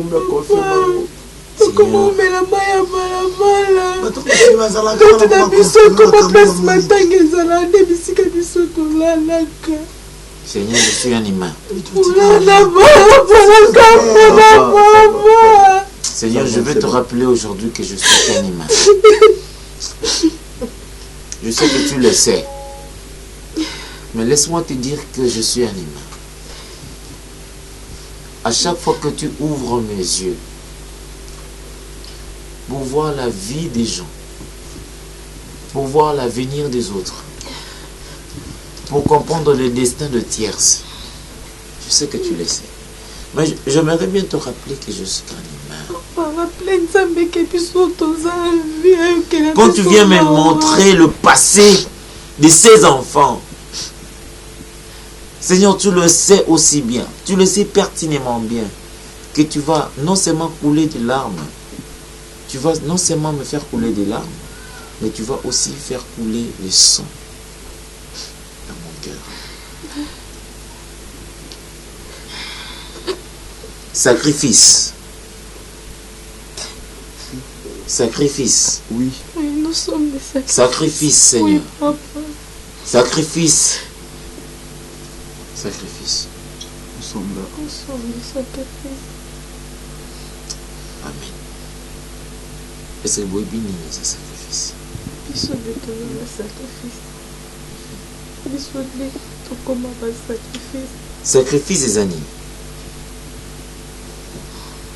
tokoma omela mai ya balabala kati na biso ekoma place matanga ezala nde bisika biso tolalaka. Seigneur, je suis un humain. Seigneur, je veux te rappeler aujourd'hui que je suis un humain. Je sais que tu le sais. Mais laisse-moi te dire que je suis un humain. À chaque fois que tu ouvres mes yeux pour voir la vie des gens, pour voir l'avenir des autres, pour comprendre le destin de tierces. Je sais que tu le sais. Mais j'aimerais bien te rappeler que je suis un humain. Quand tu viens me montrer le passé de ces enfants, Seigneur, tu le sais aussi bien, tu le sais pertinemment bien, que tu vas non seulement couler des larmes, tu vas non seulement me faire couler des larmes, mais tu vas aussi faire couler le sang. Sacrifice. Sacrifice. Oui, nous sommes des sacrifices. Sacrifice, Seigneur. Oui, papa. Sacrifice. Sacrifice. Nous sommes là. Nous sommes des sacrifices. Amen. Est-ce que vous avez ce sacrifice? Ils sont détournés le sacrifice. Ils sont détournés comme un sacrifice. Sacrifice des animaux.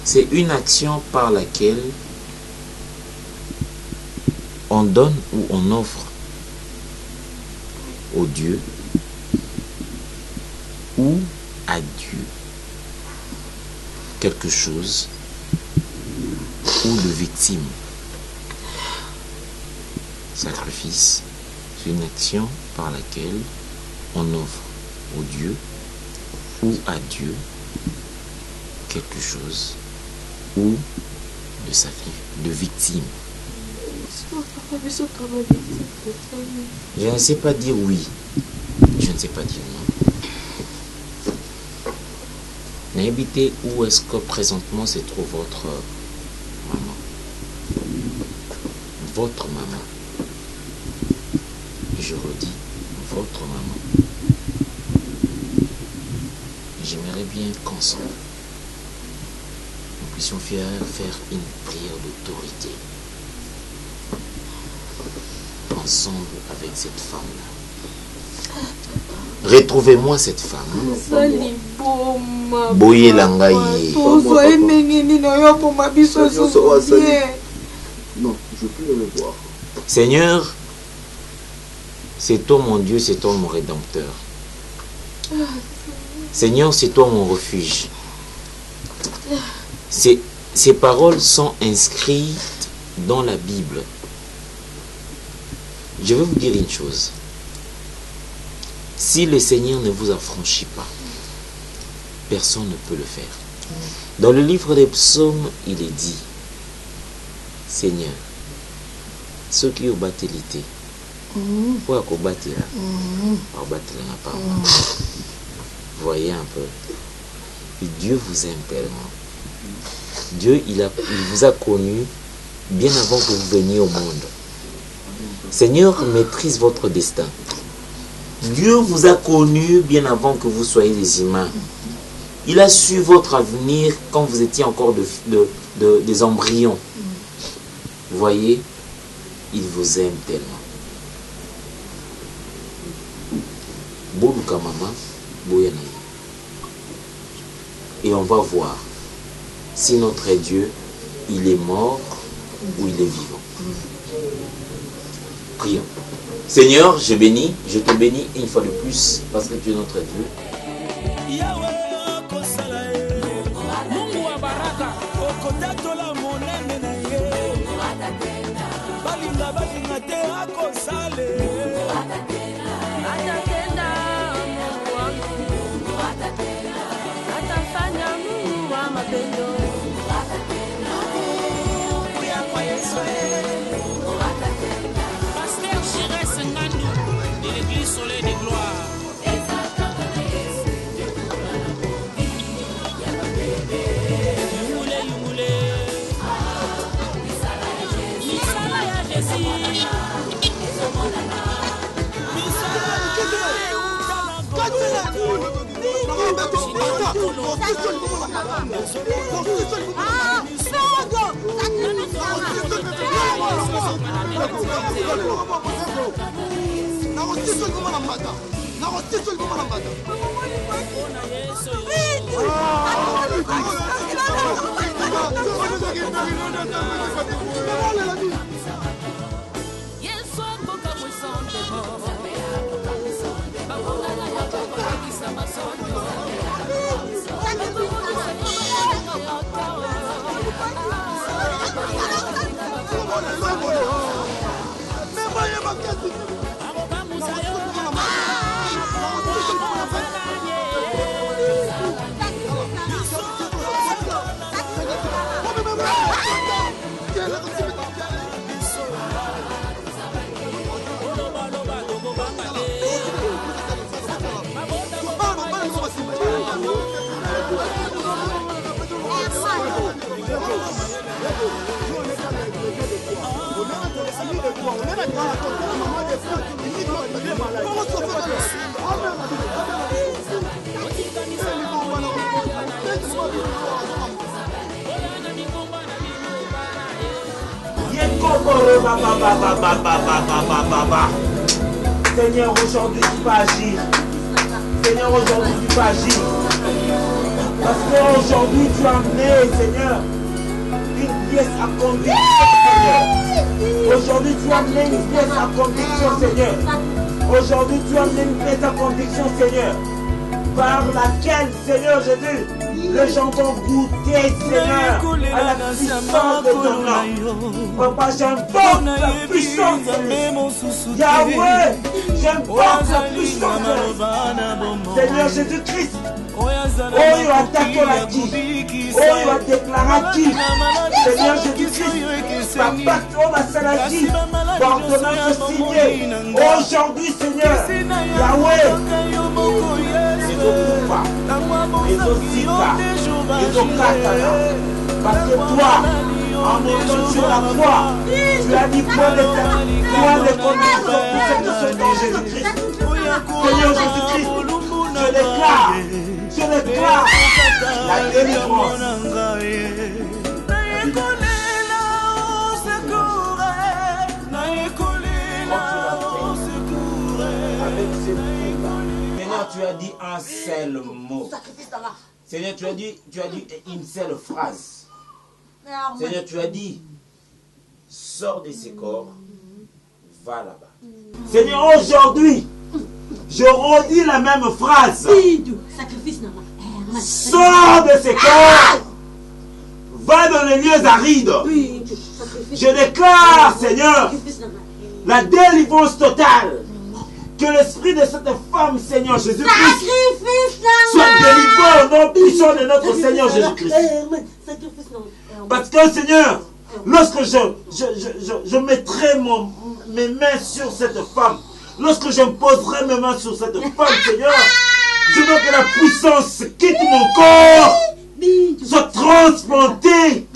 C'est une action par laquelle on donne ou on offre au Dieu ou à Dieu quelque chose ou de victime. Sacrifice, c'est une action par laquelle on offre au Dieu ou à Dieu quelque chose ou de sacrifice, de victime. Je ne sais pas dire oui, je ne sais pas dire non. N'habitez où est-ce que présentement se trouve votre maman. Votre maman. Je redis, votre maman. J'aimerais bien qu'ensemble, nous puissions faire une prière d'autorité. Ensemble avec cette femme-là. Retrouvez-moi cette femme. Boye Langaye. Non, je peux le voir. Seigneur, c'est toi mon Dieu, c'est toi mon Rédempteur. Seigneur, c'est toi mon refuge. Ces paroles sont inscrites dans la Bible. Je vais vous dire une chose. Si le Seigneur ne vous affranchit pas, personne ne peut le faire. Dans le livre des psaumes, il est dit, Seigneur, ceux qui ont battu l'été, pourquoi qu'on battu là? Voyez un peu. Et Dieu vous aime tellement. Dieu, il vous a connu bien avant que vous veniez au monde. Seigneur, maîtrise votre destin. Dieu vous a connu bien avant que vous soyez des humains. Il a su votre avenir quand vous étiez encore des embryons. Vous voyez, il vous aime tellement. Boluka mama, boyanaï. Et on va voir si notre Dieu, il est mort ou il est vivant. Prions. Seigneur, je te bénis une fois de plus parce que tu es notre Dieu. soleil de gloire. Seigneur, aujourd'hui tu vas agir. Seigneur, aujourd'hui tu vas agir. Parce qu'aujourd'hui tu as amené, Seigneur, une pièce à conviction, Seigneur. Aujourd'hui tu as amené une pièce à conviction, Seigneur. Aujourd'hui tu as amené une pièce à conviction, Seigneur. Par laquelle, Seigneur Jésus, les gens vont goûter, Seigneur, à la puissance de ton nom. Papa, j'invoque la puissance de Yahweh. J'invoque la puissance de Seigneur Jésus-Christ. Oyo atakolaki, oyo adeklaraki, Seigneur Jésus-Christ, papa to basalaki, ordonnance signée. Aujourd'hui, Seigneur, Yahweh, ezokufa, ezosika, ezokatana, parce que toi, en montant sur la croix, tu as dit point de condition pour ceux qui sont dans Jésus-Christ. Seigneur Jésus-Christ, je déclare la délivrance. Seigneur, tu as dit un seul mot. Seigneur, tu as dit une seule phrase. Seigneur, tu as dit, sors de ces corps, va là-bas. Seigneur, aujourd'hui, je redis la même phrase. Sors de ces corps, va dans les lieux arides. Je déclare, Seigneur, la délivrance totale. Que l'esprit de cette femme, Seigneur Jésus-Christ, soit délivré au nom puissant de notre Seigneur Jésus-Christ. Parce que, Seigneur, lorsque je mettrai mes mains sur cette femme, lorsque j'imposerai mes mains sur cette femme, Seigneur, je veux que la puissance quitte mon corps, soit transplantée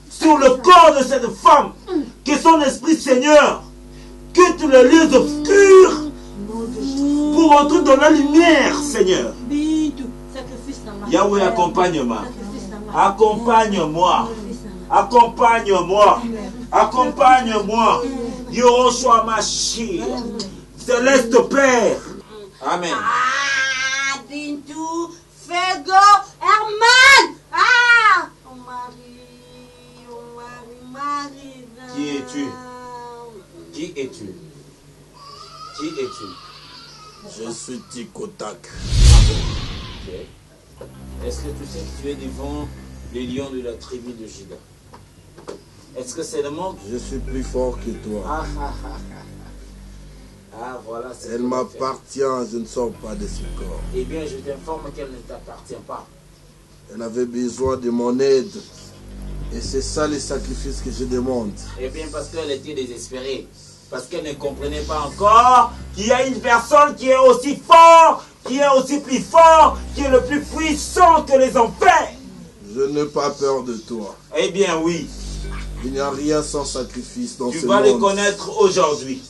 sur le corps de cette femme, que son esprit, Seigneur, quitte les lieux obscurs pour entrer dans la lumière, Seigneur. Yahweh, accompagne-moi. Accompagne-moi. Accompagne-moi. Accompagne-moi. Yehoshua Mashiach. Céleste Père. Amen. Ah, Bintou, Fego, Herman. Ah, oh Marie. Qui es-tu? Qui es-tu? Qui es-tu? Je suis Tikotak. Okay. Est-ce que tu sais que tu es devant les lions de la tribu de Juda? Est-ce que c'est le monde? Je suis plus fort que toi. Ah, voilà. Elle m'appartient, je ne sors pas de ce corps. Eh bien, je t'informe qu'elle ne t'appartient pas. Elle avait besoin de mon aide. Et c'est ça les sacrifices que je demande. Eh bien, parce qu'elle était désespérée. Parce qu'elle ne comprenait pas encore qu'il y a une personne qui est aussi fort, qui est aussi plus fort, qui est le plus puissant que les enfers. Je n'ai pas peur de toi. Eh bien oui. Il n'y a rien sans sacrifice dans ce monde. Tu vas le connaître aujourd'hui.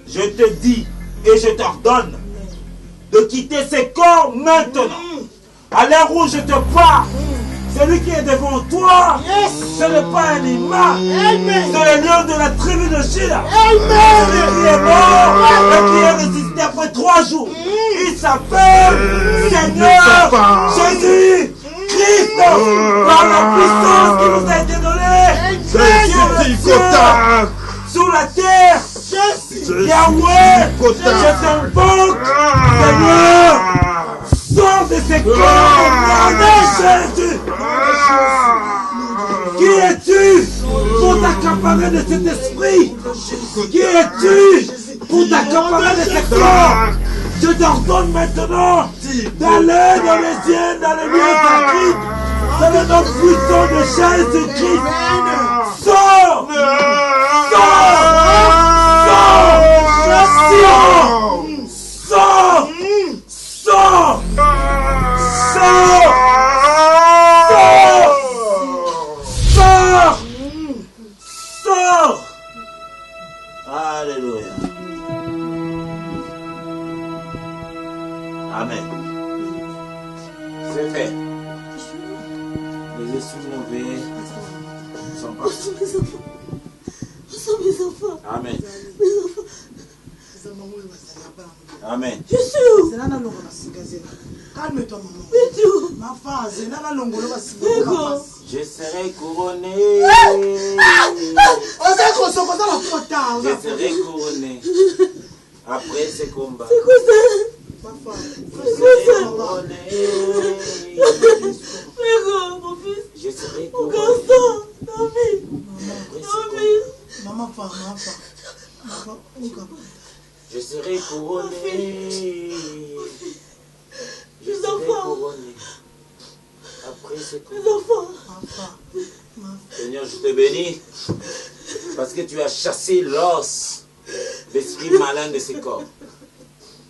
Je te dis et je t'ordonne de quitter ces corps maintenant. À l'heure où je te parle, celui qui est devant toi, ce n'est pas un imam, c'est le lion de la tribu de Juda. Celui qui est mort et qui est ressuscité après 3 jours. Il s'appelle Seigneur Jésus Christ, par la puissance qui nous a été donnée sur le ciel, sous la terre. Yahweh, je t'invoque, Seigneur, sors de ces corps au nom de Jésus. Qui es-tu pour t'accaparer de cet esprit? Qui es-tu pour t'accaparer de ce corps? Je t'ordonne maintenant d'aller dans les siens, dans les lieux sacrés, dans le nom puissant de Jésus-Christ. Sors! Sors! Sors! Sors! Sors! Sors! Sors! Alléluia. Amen. C'est fait. Les esprits mauvais sont partis. Mes enfants. Amen. Mes enfants. Amen. Calme-toi, maman. Je serai couronné. Je serai couronné. Après ce combat. C'est quoi ça? C'est quoi ça? Mon fils. Je serai couronné. Mon garçon. Maman, je serai couronné. Je serai couronné. Après ce combat. Seigneur, je te bénis parce que tu as chassé l'os, l'esprit malin de ces corps.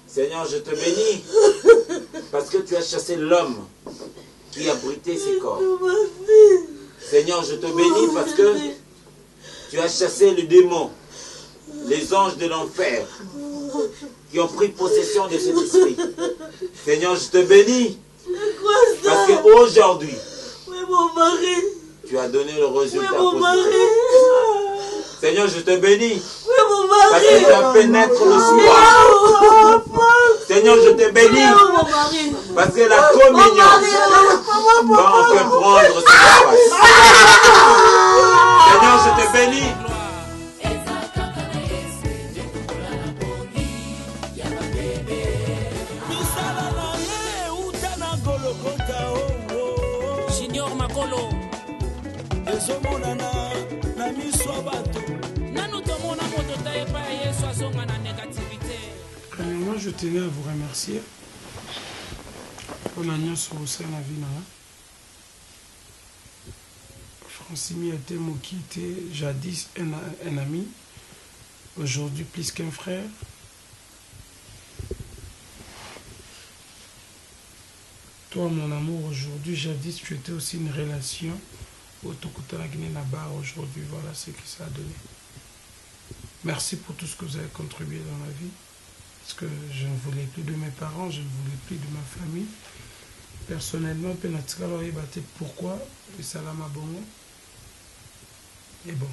Seigneur, je te bénis parce que tu as chassé l'homme qui abritait ces corps. Seigneur, je te bénis parce que tu as chassé le démon, les anges de l'enfer qui ont pris possession de cet esprit. Seigneur, je te bénis parce qu'aujourd'hui, tu as donné le résultat positif. Seigneur, je te bénis parce que tu as fait naître le soir. Seigneur, je te bénis parce que la communion va enfin prendre sa place. Seigneur, je te bénis. Junior Makolo ezomonana na miso ya bato nanu tomona moto tayepa ya Yesu azonga na négativité. Premièrement, je tenais à vous remercier pour la nyonso osala na vie na nga. Francimi Atemo qui était jadis un ami, aujourd'hui plus qu'un frère. Toi, mon amour, aujourd'hui, jadis, tu étais aussi une relation. Aujourd'hui, voilà ce que ça a donné. Merci pour tout ce que vous avez contribué dans ma vie. Parce que je ne voulais plus de mes parents, je ne voulais plus de ma famille. Personnellement, pourquoi le salama bongo. Et bon,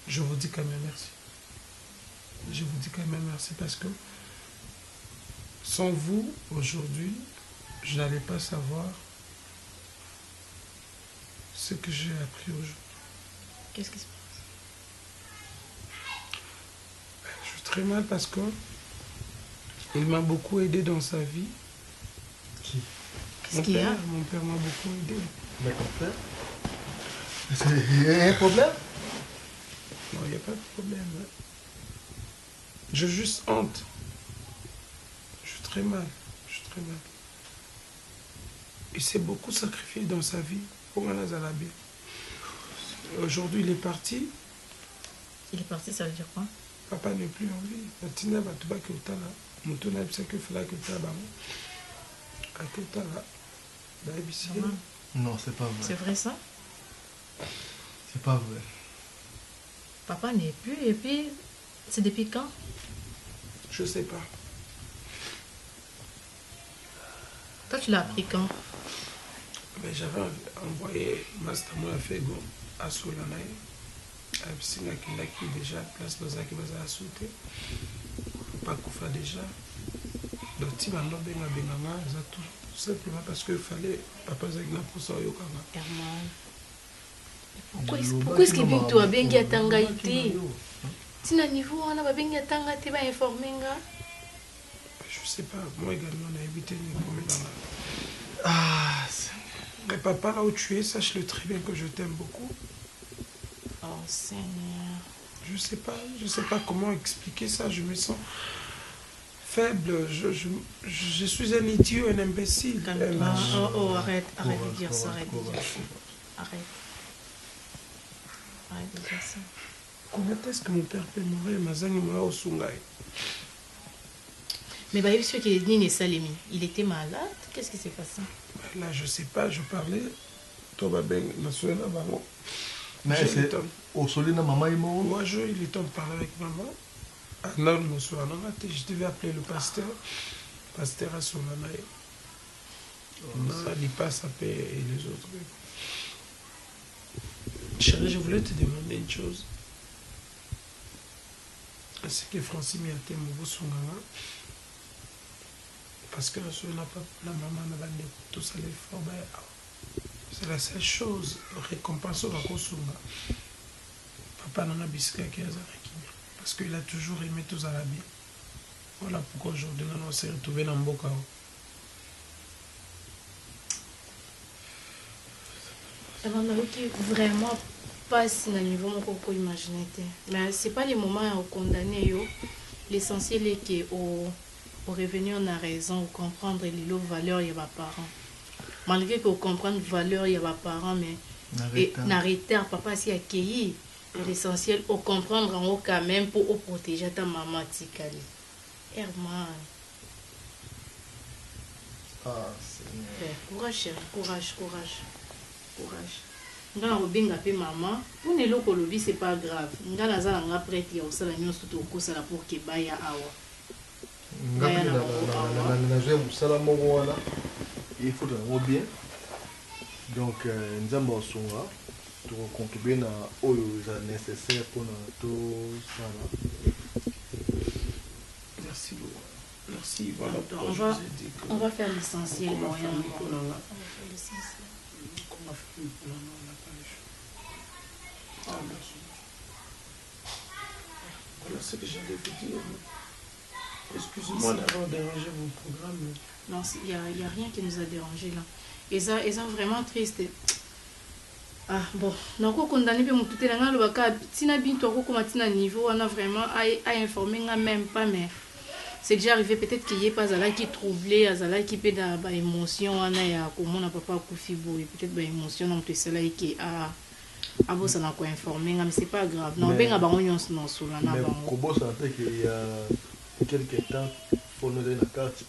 je vous dis quand même merci. Je vous dis quand même merci parce que sans vous, aujourd'hui, je n'allais pas savoir ce que j'ai appris aujourd'hui. Qu'est-ce qui se passe? Je suis très mal parce que il m'a beaucoup aidé dans sa vie. Qui? Qu'est-ce qu'il y a? Mon père m'a beaucoup aidé. Mais ton père? Il y a un problème? Non, il n'y a pas de problème. J'ai juste honte. Je suis très mal. Je suis très mal. Il s'est beaucoup sacrifié dans sa vie pour Aujourd'hui, il est parti. Il est parti, ça veut dire quoi? papa n'est plus en vie. Matina batuba que utala, mutuna bisa que fala que utala bamo. Que utala, baibisi. Non, c'est pas vrai. C'est vrai ça? C'est pas vrai. Papa n'est plus et puis c'est depuis quand? Je sais pas. Toi tu l'as appris quand? Mais j'avais envoyé Master Moya Fego à Solanay. Singa qui déjà place dans qui va à sauter. Pas Koufa déjà. Donc si maintenant benga tout simplement parce que fallait papa Zagna pour ça yokanga. Pourquoi est-ce que Bintou a bengi atanga ité? Tina niveau on a bengi atanga te ba informer nga? Je sais pas, moi également on a évité de me dans la... Ah, mais papa là où tu es, sache-le très bien que je t'aime beaucoup. Oh Seigneur. Je sais pas comment expliquer ça, je me sens faible, je suis un idiot, un imbécile. Arrête de dire ça, arrête de dire ça. Arrête de dire ça. Comment est-ce que mon père peut mourir, Mazani Moya Osungai? Mais bah, il est Nini Salemi, il était malade, qu'est-ce qui s'est passé? Là, je sais pas, je parlais. Toi, ben, mais c'est au soleil, maman est mort. Moi, il est temps de parler avec maman. Non, je devais appeler le pasteur. Pasteur à Solanaï. Non, il passe à paix et les autres. Chérie, je voulais te demander une chose. C'est que Francis m'a été mon Songanga. Parce que la maman n'a pas tout ça l'effort. C'est la seule chose, récompense au Rakosunga. Papa n'a pas biscuit qui est parce qu'il a toujours aimé tous à la vie. Voilà pourquoi aujourd'hui on s'est retrouvé dans Mbokao. Vraiment pas si à niveau qu'on peut imaginer. Mais c'est pas les moments à condamner. L'essentiel est qu'au revenir on a raison, au comprendre les valeurs il y a pas parents. Malgré qu'on comprenne valeur il y a pas parents, mais n'arrêter papa s'y accueillir. L'essentiel au comprendre en haut quand même pour protéger ta maman Tikali. Herman. Ah, Seigneur. Courage chérie, courage. Ngana robinga pe maman, pour ne loko lobi c'est pas grave. Ngana za nga prête ya osala nyonso to kosala pour que baya awa. Ngapina na je musala moko wana. Il faut le bien. Donc nzamba osonga to contribuer na oyo za nécessaire pour tout ça là. Merci beaucoup. Merci, voilà. On va faire l'essentiel. On va faire l'essentiel. On va faire on n'a pas le choix. Voilà ce que j'allais vous dire. Excusez-moi d'avoir dérangé vos programmes. Non, il n'y a rien qui nous a dérangé là. Ils sont vraiment tristes. Ah bon, donc on condamne bien tout là le baka tina binto ko matina niveau on a vraiment à informer même pas mais c'est déjà arrivé peut-être qu'il y ait pas Zala qui troublé Zala qui peut da ba émotion on a ya comment on papa kufibo et peut-être ba émotion on te cela qui a abo ça n'a quoi informer mais c'est pas grave non ben ba on non sur la na ba ko boss en fait qu'il y a quelques temps faut nous donner la carte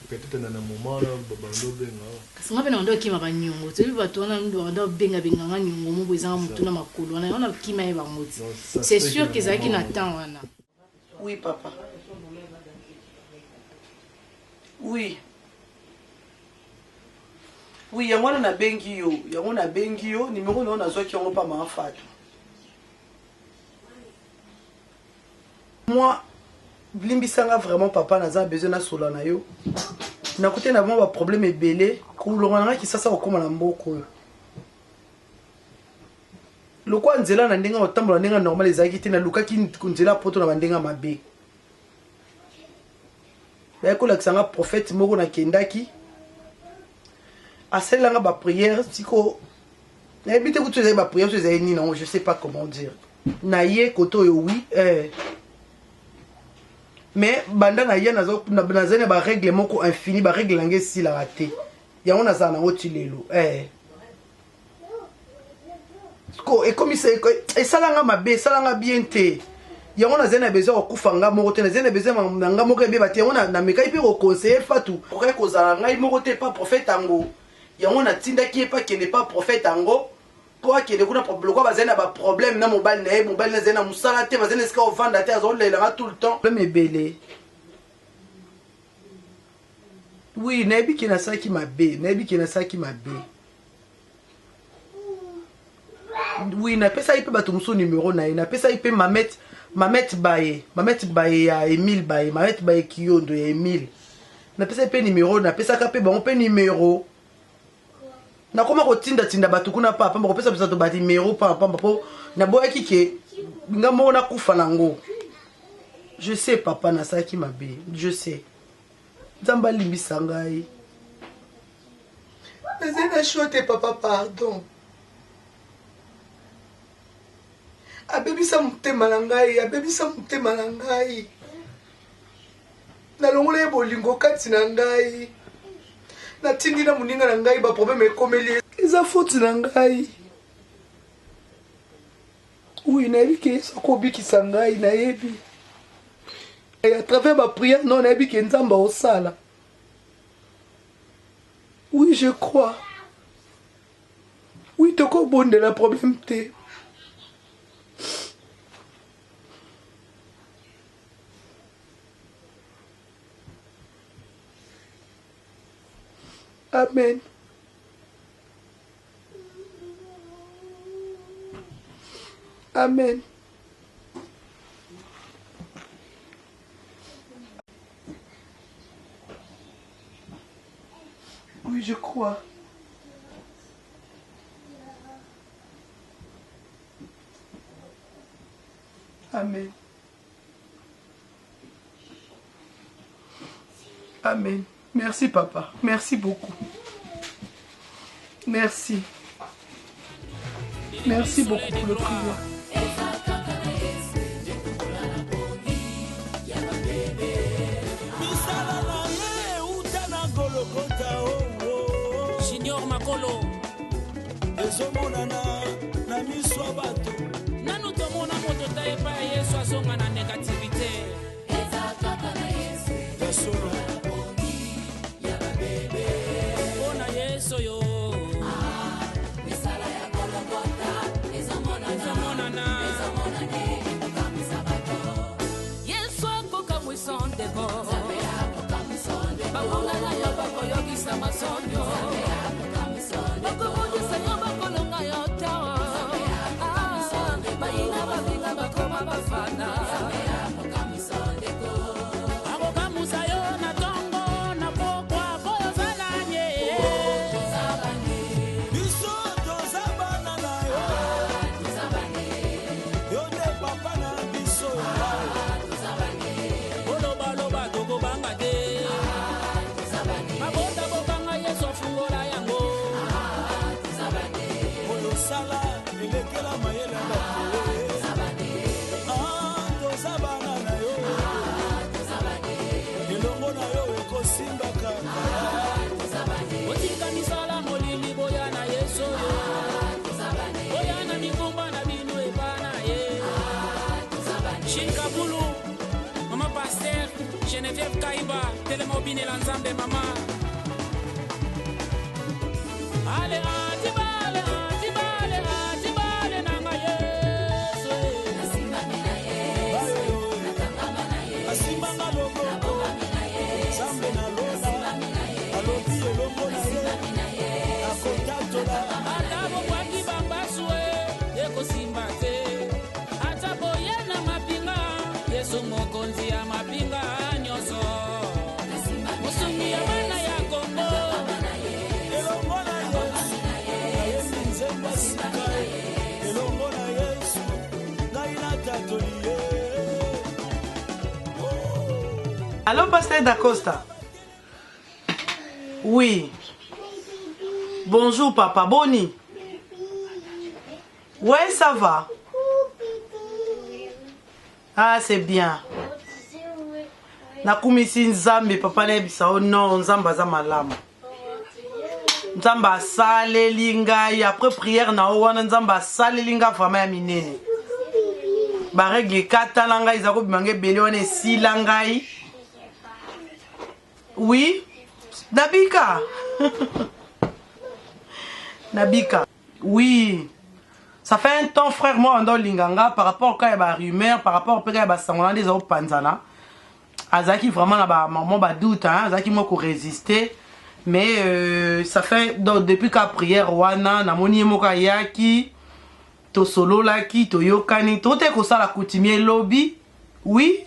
peut-être dans un moment là babando benga kasi ngabe ndo kima ba nyungo tsebi batona ndo benga nga nyungo mo bweza mutuna makolo na ona kima e ba moti c'est sûr que ça qui n'attend wana. Oui papa. Oui yango na bengi yo numéro na zo ki yango pa ma fatu. Moi blimbisanga vraiment papa naza besoin na sola na yo. Na côté na bon ba problème ebele ko longana ki sasa okoma na mboko yo. Lokwa nzela na ndenga otambola ndenga normal ezaki te na luka ki nzela poto na bandenga mabe. Ba ko lakisanga prophète moko na kendaki. Aselanga ba prière tiko na ebite ku tuzai ba prière tuzai ni non je sais pas comment dire. Na ye koto yo oui mais banda na yana zo na zane ba règle moko infini ba règle langue si la raté yango na sana oti lelo ko et comme ça et salanga mabe salanga bien te yango na zena besoin okufa nga moko te na zena besoin na nga moko ebe bati yango na mekai pe ko conseiller Fatou okai ko zala ngai moko te pas prophète ango yango na tinda ki pas qui n'est pas prophète ango ko akende kuna problème ko bazena ba problème na mobile na zena musala te bazena ska ovanda te azolela tout le temps problème ebele. Oui, nayebi ki na saki mabe, nayebi ki na saki mabe. Oui, na pesa ipe bato muso numéro na ye, na pesa ipe Mamet Baye ya Emile Baye, Mamet Baye Kiyondo ya Emile. Na pesa ipe numéro, na pesa ka pe ba on pe numéro. Na koma ko tinda bato kuna papa, ba ko pesa to ba numéro papa po na boya kike ngamo na kufa nango. Je sais papa na saki mabe, je sais. Zamba limbisa ngai. Nazena chote papa pardon. Abebisa mutema na ngai, abebisa mutema na ngai. Nalongola bolingo kati na ngai. Natindi na muninga na ngai ba problème ekomeli. Eza faute na ngai. Oui, nayebi ke soko bikisa ngai nayebi. Et à travers ma prière, non, on a dit qu'il y a un sala. Oui, je crois. Oui, tu as encore bon de la problème. Amen. Amen. Oui, je crois. Amen. Amen. Merci, papa. Merci beaucoup. Merci. Merci beaucoup pour le prière. Junior Makolo ezomonana na miso ya bato nanu tomona moto ta epai ya Yesu azonga na négativité ezakaka na Yesu tasolo ya babebe mpona Yesu yo misala ya Golgotha ezomonana Yesu akokamwisa ndeko bakongana yo bakoyokisa masonyo bakobudisa yo bakolonga yo tawa bayina babinga bakoma bafana akokamusa yo na tongo na pokwa koyo zananye biso tozabana na yo yo nde papa na biso olobaloba tokobanga te mabota bokanga Yesu afungola yango oyo sala elekela mayele tozabana na yo elongo na yo ekosimbaka otika misala molili boya na Yesu boya na mikumba na bino ebana ye Shinkabulu Mama Pasteur Geneviève Kaiba Telemobine la Nzambe mama Ale atibale atibale atibale nanga Yesu Asimba mina Yesu Nakangama na Yesu Asimba ngalongo na Yesu Zambe na lola Alobi elongo na Yesu Akotatola Atabo kwa kibambaswe Eko simba te Atabo yena mapinga Yesu mokonzi ya mapinga nyoso Musumi ya mana ya Kongo elongo na Yesu nzemba sika elongo na Yesu ngai natatolie. Allô, Pasteur Dacosta? Oui. Bonjour, papa. Boni. Ouais, ça va. Ah, c'est bien. Nakumisi nzambe papa na ebisa o non nzamba za malamu. Nzamba saleli ngai après prière na o wana nzamba saleli nga vraiment ya minene. barègle katala ngai eza kobima ngai ebele wana esila ngai. Oui, Nabika. Nabika. Oui. Ça fait un temps, frère, moi, on doit linganga par rapport à la rumeur, par rapport à la sangolande des autres panzana. Azaki vraiment là-bas, maman ba doute, hein. Azaki moi qu'on résister. Mais ça fait depuis qu'à prière wana, na moni moka yaki, to solo laki, to yokani, to te ko ça la coutumier lobby. Oui.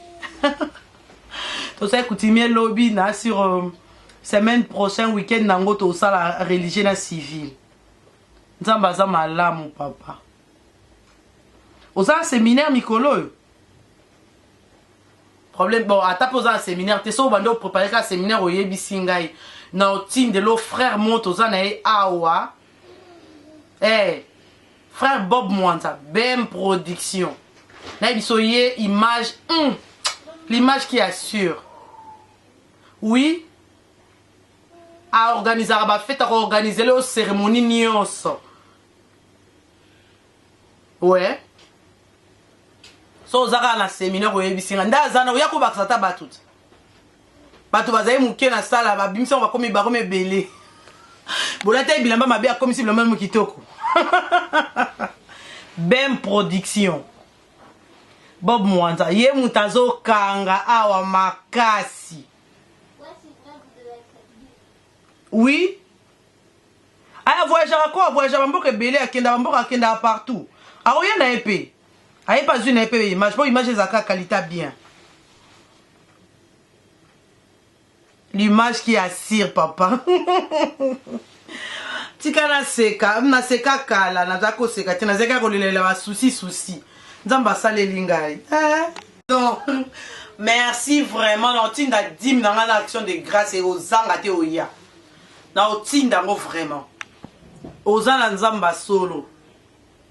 To ça coutumier lobby na sur semaine prochaine week-end nango to ça la religion na civile. Nzamba za malamu papa. Oza séminaire mikolo. Problème bon ata poza un séminaire te so bando préparer ka séminaire o yebi singai. Na otine de lo frère monte oza na e awa. Eh frère Bob Mwanta, BM Production. Na biso ye image l'image qui assure. Oui. À organiser la fête, à organiser la cérémonie nyonso. Ouais. So zara na séminaire o yebisinga ndazana oya ko bakata batut. Batu bazaye muke na sala ba bimisa ba komi ba komi belé. Bolata bilamba mabe a komi si bilamba mu kitoko. BM Production. Bob Mwanta ye mutazo kanga awa makasi. Oui. Aya voyager à quoi? Voyager à Mboka belé à Kenda Mboka Kenda partout. Ah oui, on a épée. Ah pas une épée image. Pour image Zaka qualité bien. L'image qui assire papa. Tika na seka kala na zako seka tina zeka ko lelela ba souci. Nzamba sale lingai. Non. Merci vraiment l'antinda dim dans l'action de grâce et aux angate oya. Na otinda ngo vraiment. Ozana nzamba solo.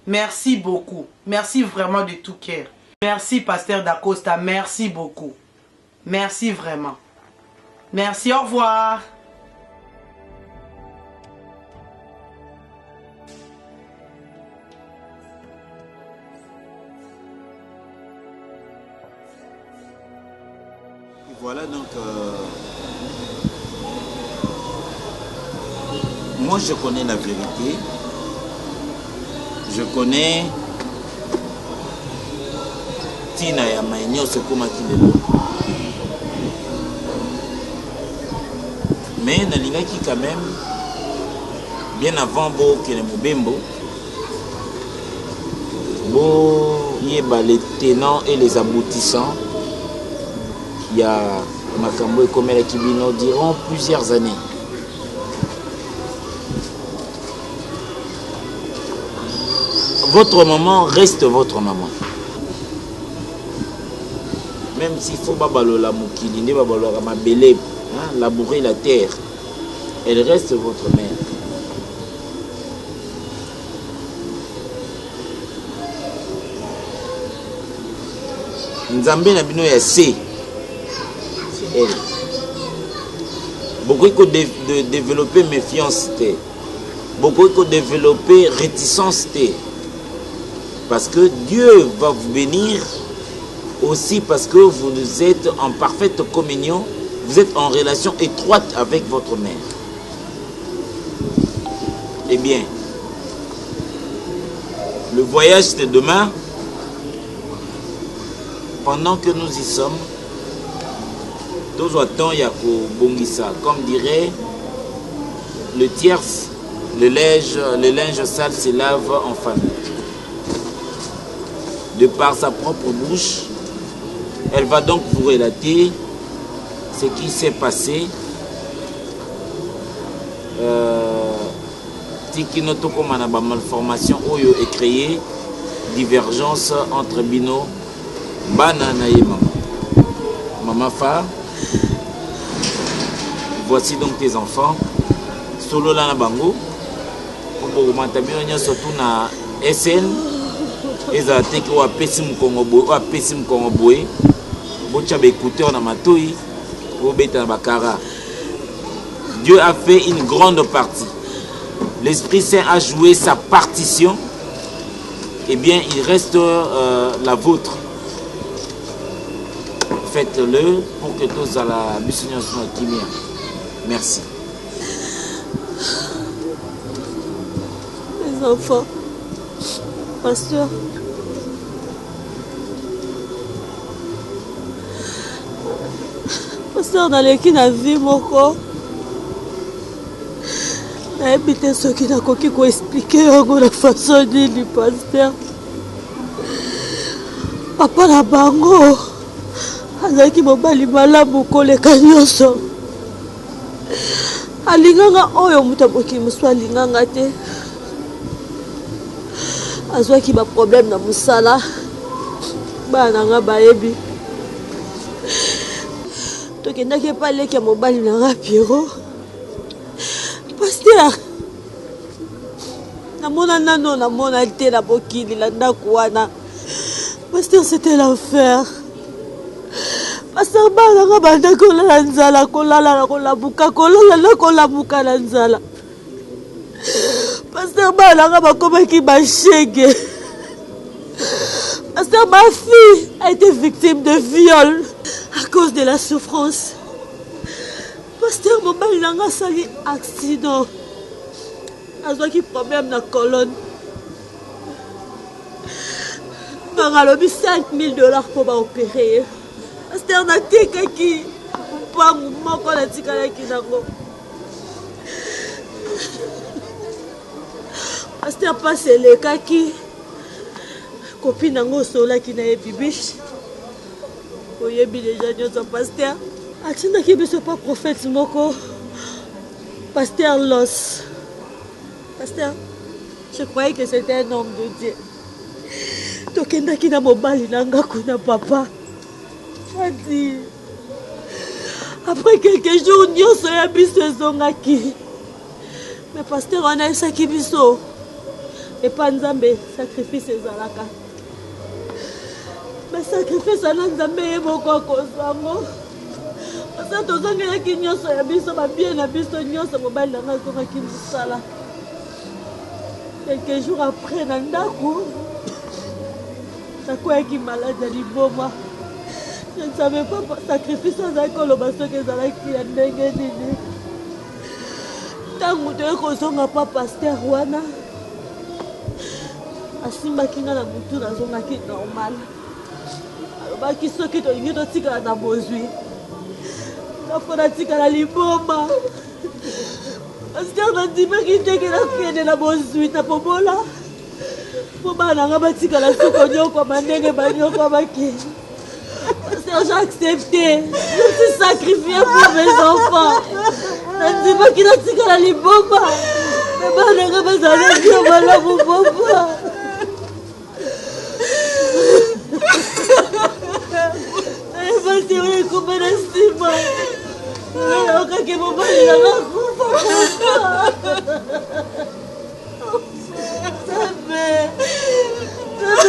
Merci beaucoup. Merci vraiment de tout cœur. Merci Pasteur Dacosta, merci beaucoup. Merci vraiment. Merci, au revoir. Et voilà donc moi je connais la vérité. Je connais Tina ya Maïnio Sekuma Kilelo. Mais Nalingaki quand même, bien avant Bo Kelemubembo, Bo Yeba les tenants et les aboutissants, il y a Makambo et Komela Kibino durant plusieurs années. Votre maman reste votre maman. Même s'il faut babalo la moukili, babalo la mabele, labourer la terre, elle reste votre mère. Nzambe na bino ya c'est elle. Beaucoup de développer méfiance, beaucoup de développer réticence. Parce que Dieu va vous bénir aussi parce que vous êtes en parfaite communion, vous êtes en relation étroite avec votre mère. Eh bien, le voyage de demain, pendant que nous y sommes, Tozoaton Yako Bongisa, comme dirait le tierce, le linge sale se lave en famille. De par sa propre bouche, elle va donc vous relater ce qui s'est passé. Tikinoto comme une malformation oyo est créée, divergence entre Bino, Banana et maman. Maman Fa, voici donc tes enfants. Solo la na bango, pour augmenter bien surtout na SN. Ezate ki wa pesimu Kongo boye bocha ba écouteur na matoi o beta na bakara. Dieu a fait une grande partie. L'Esprit Saint a joué sa partition. Eh bien, il reste la vôtre. faites-le pour que tous à la mission soit kimia. Merci. Les enfants, pasteur, naleki na vie moko nayebi te soki nakoki koexplike yango na façon nini paster. Papa na bango azalaki mobali malamu koleka nyonso, alinganga oyo moto amoki mosu alinganga te. Azwaki baproblème na mosala, bana nanga bayebi. Tokendaki epaleki ya mobali nanga Piero. Paster, namona nano namona te na bokili na ndako wana. Paster, c'était l'enfer. Paster, bana nanga banda kolala nzala, kolala na kolamuka, kolala na kolamuka na nzala. Paster, bana nanga bakomaki bashege. Paster, ma fille a été victime de viol à cause de la souffrance. Pasteur, mon mari n'a pas sali accident. Azwaki problème na colonne. Nangalobi $5,000 pour opérer. Pasteur, na tekaki pangu moko na tikalaki nango. Pasteur, passe le kaki. Copine nango solaki na ebibish. Oyebi déjà nyonso pasteur. Atindaki biso pas prophète moko. Pasteur Los. Pasteur, je croyais que c'était un homme de Dieu. Tokendaki na mobali nanga kuna papa. Adi. Après quelques jours, nyonso ya biso ezongaki. Mais pasteur wana esaki biso. Et pas nzambe sacrifice ezalaka. Mais sacrifice wana nzambe ye moko kozango. Parce que tozongelaki nyonso ya biso babie na biso nyonso mobali nanga azongaki mosala. Quelques jours après na ndako nakweyaki malade ya liboma. Je ne savais pas sacrifice azalaki koloba soki ezalaki ya ndenge nini. Ntango toye kozonga pa paster wana asimbaki nga na mutu nazongaki normal. Alobaki soki tolingi totikala na bozwi nafona tikala liboma. Paster nandimaki teke nakende na bozwi na pobola po bana nga batikala suko nyokoma ndenge banyokomaki. Paster, j'ai accepté. Je me suis sacrifiée pour mes enfants. Nandimaki natikala liboma me bana nga bazalaki ya malamu papa. Paster, oyekomba na nsima okaki mobali nanga kufa Sabe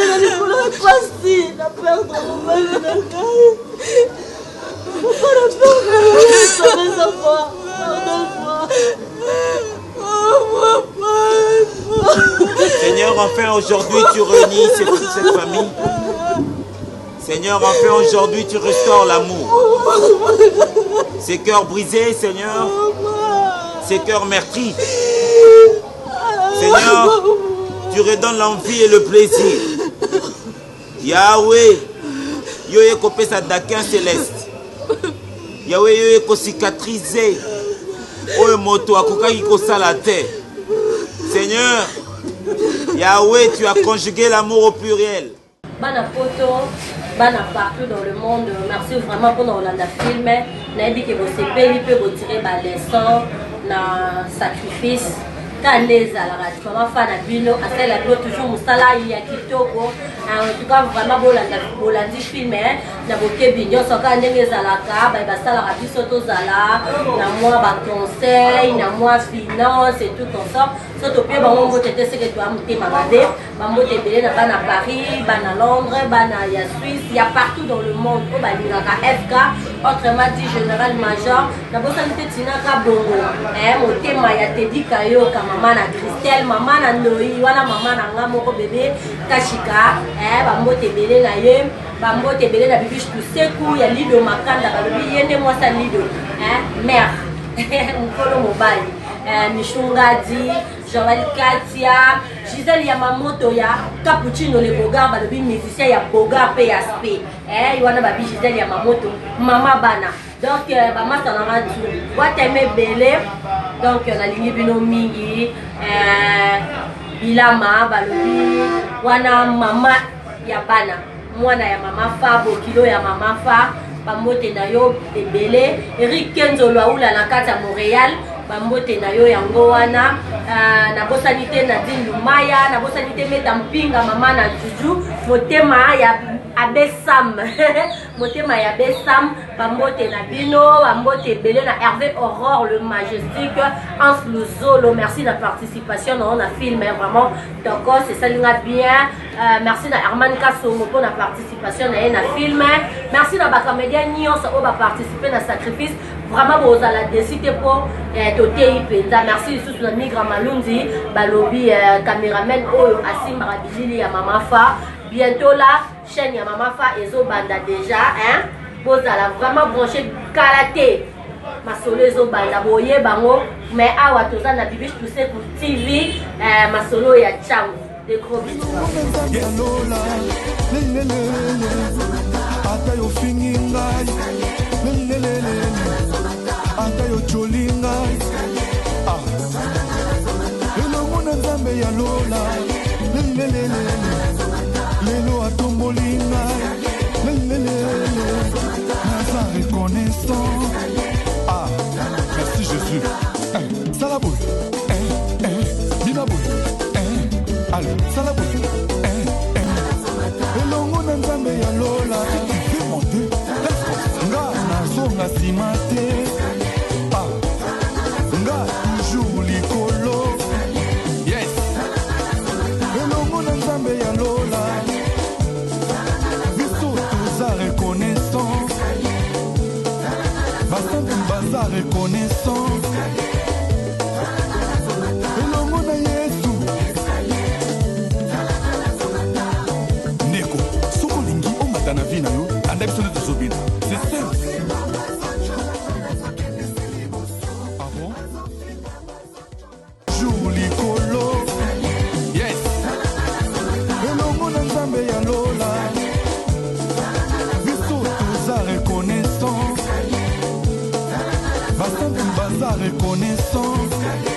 na likolo ya pasi na perdre mobali na ngai. Pourquoi na perdre mes enfants? Seigneur, enfin aujourd'hui tu réunis cette famille. Seigneur, enfin aujourd'hui tu restaures l'amour. Ces cœurs brisés, Seigneur, ces cœurs meurtris. Seigneur, tu redonnes l'envie et le plaisir. Yahweh, yo ekopé sa daquin céleste. Yahweh, yo eko cicatrisé. Oyo moto akokaki kosala te. Seigneur, Yahweh, tu as conjugué l'amour au pluriel. Bana poto, bana partout dans le monde. Merci vraiment pour nos Hollanda film. Nabi que vous sepeli peut vous tirer ba leçon na sacrifice. Kaneza la radio. Maman fana bino, asel la bino toujours musala ya kitoko. En tout cas vraiment bolandi film na boke binyo soka ndenge zalaka ba basala la biso to zala na moi ba conseil na moi finance et tout comme ça. Soto pe ba mo tete ce que tu as monté magade, ba mo tebele na bana Paris, bana Londres, bana ya Suisse, il y a partout dans le monde ko ba lingaka FK, autrement dit général major, na bosanité tina ka bongo. Motema ya tedika yo kama maman na Christelle, maman na Noï, wana maman na nga moko bébé Kachika, bambote belé na ye, bambote belé na bibiche Tuseku, ya Lido Makanda, balobi yende moi sa Lido, mère, mukolo mobali, Michungadi, Joël Katia, Gisèle Yamamoto ya Cappuccino le Bogar, balobi musicien ya Bogar PSP, wana babi Gisèle Yamamoto, Mama Bana. Donc, maman t'en a tout. Wateme Belé, donc on a ligné bino mingi, Bilama, Balobi, wana mama ya bana, mwana ya mama fa, Bokilo ya mama fa, Bamote na yo Belé, Eric Kenzo Loaoula na kata Montréal, Bamote na yo yango wana, na bosanité Nadine Lumaya, na bosanité Metampinga mama na Juju, motema ya Abessam, motema ya Abessam, bambote na bino, bambote belé na Hervé Aurore le majestique, Hans Luzolo, merci de la participation dans la film, vraiment, donc c'est ça l'ina bien, merci à Herman Kassomo pour la participation dans la film, merci à Bakamédia Nyons qui a participé dans le sacrifice, vraiment vous allez décider pour Totei Penda, merci sous la Migra Malundi, Balobi, caméraman Oyo, Assim Marabilili, ya Mama Fa. Bientôt là, chaîne ya Mama Fa Ezo Banda déjà, hein. Vous allez vraiment brancher karaté. Ma solo Ezo Banda, boye bango, mais awa toza na bibiche poussé pour TV, ma solo ya Chang. Des gros bisous. Lelo atomboli ngai, naza reconnaissant. Ah, merci Jésus. Salaboul, Dinaboul, allez, Salaboul. Elongo na nzambe ya lola, fais monter, nga nazonga nsima te. Ah, nga toujours likolo. Yes. Elongo na nzambe ya lola. Reconnaissance, baza reconnaissance. Elongo na Yesu. Neko, soko lingi omata na vi na yo, anda biso nde tozobina. C'est ça. Ah bon? Jour likolo. Yes. Elongo na nzambe ya lola. Reconnaissance, baza reconnaissance.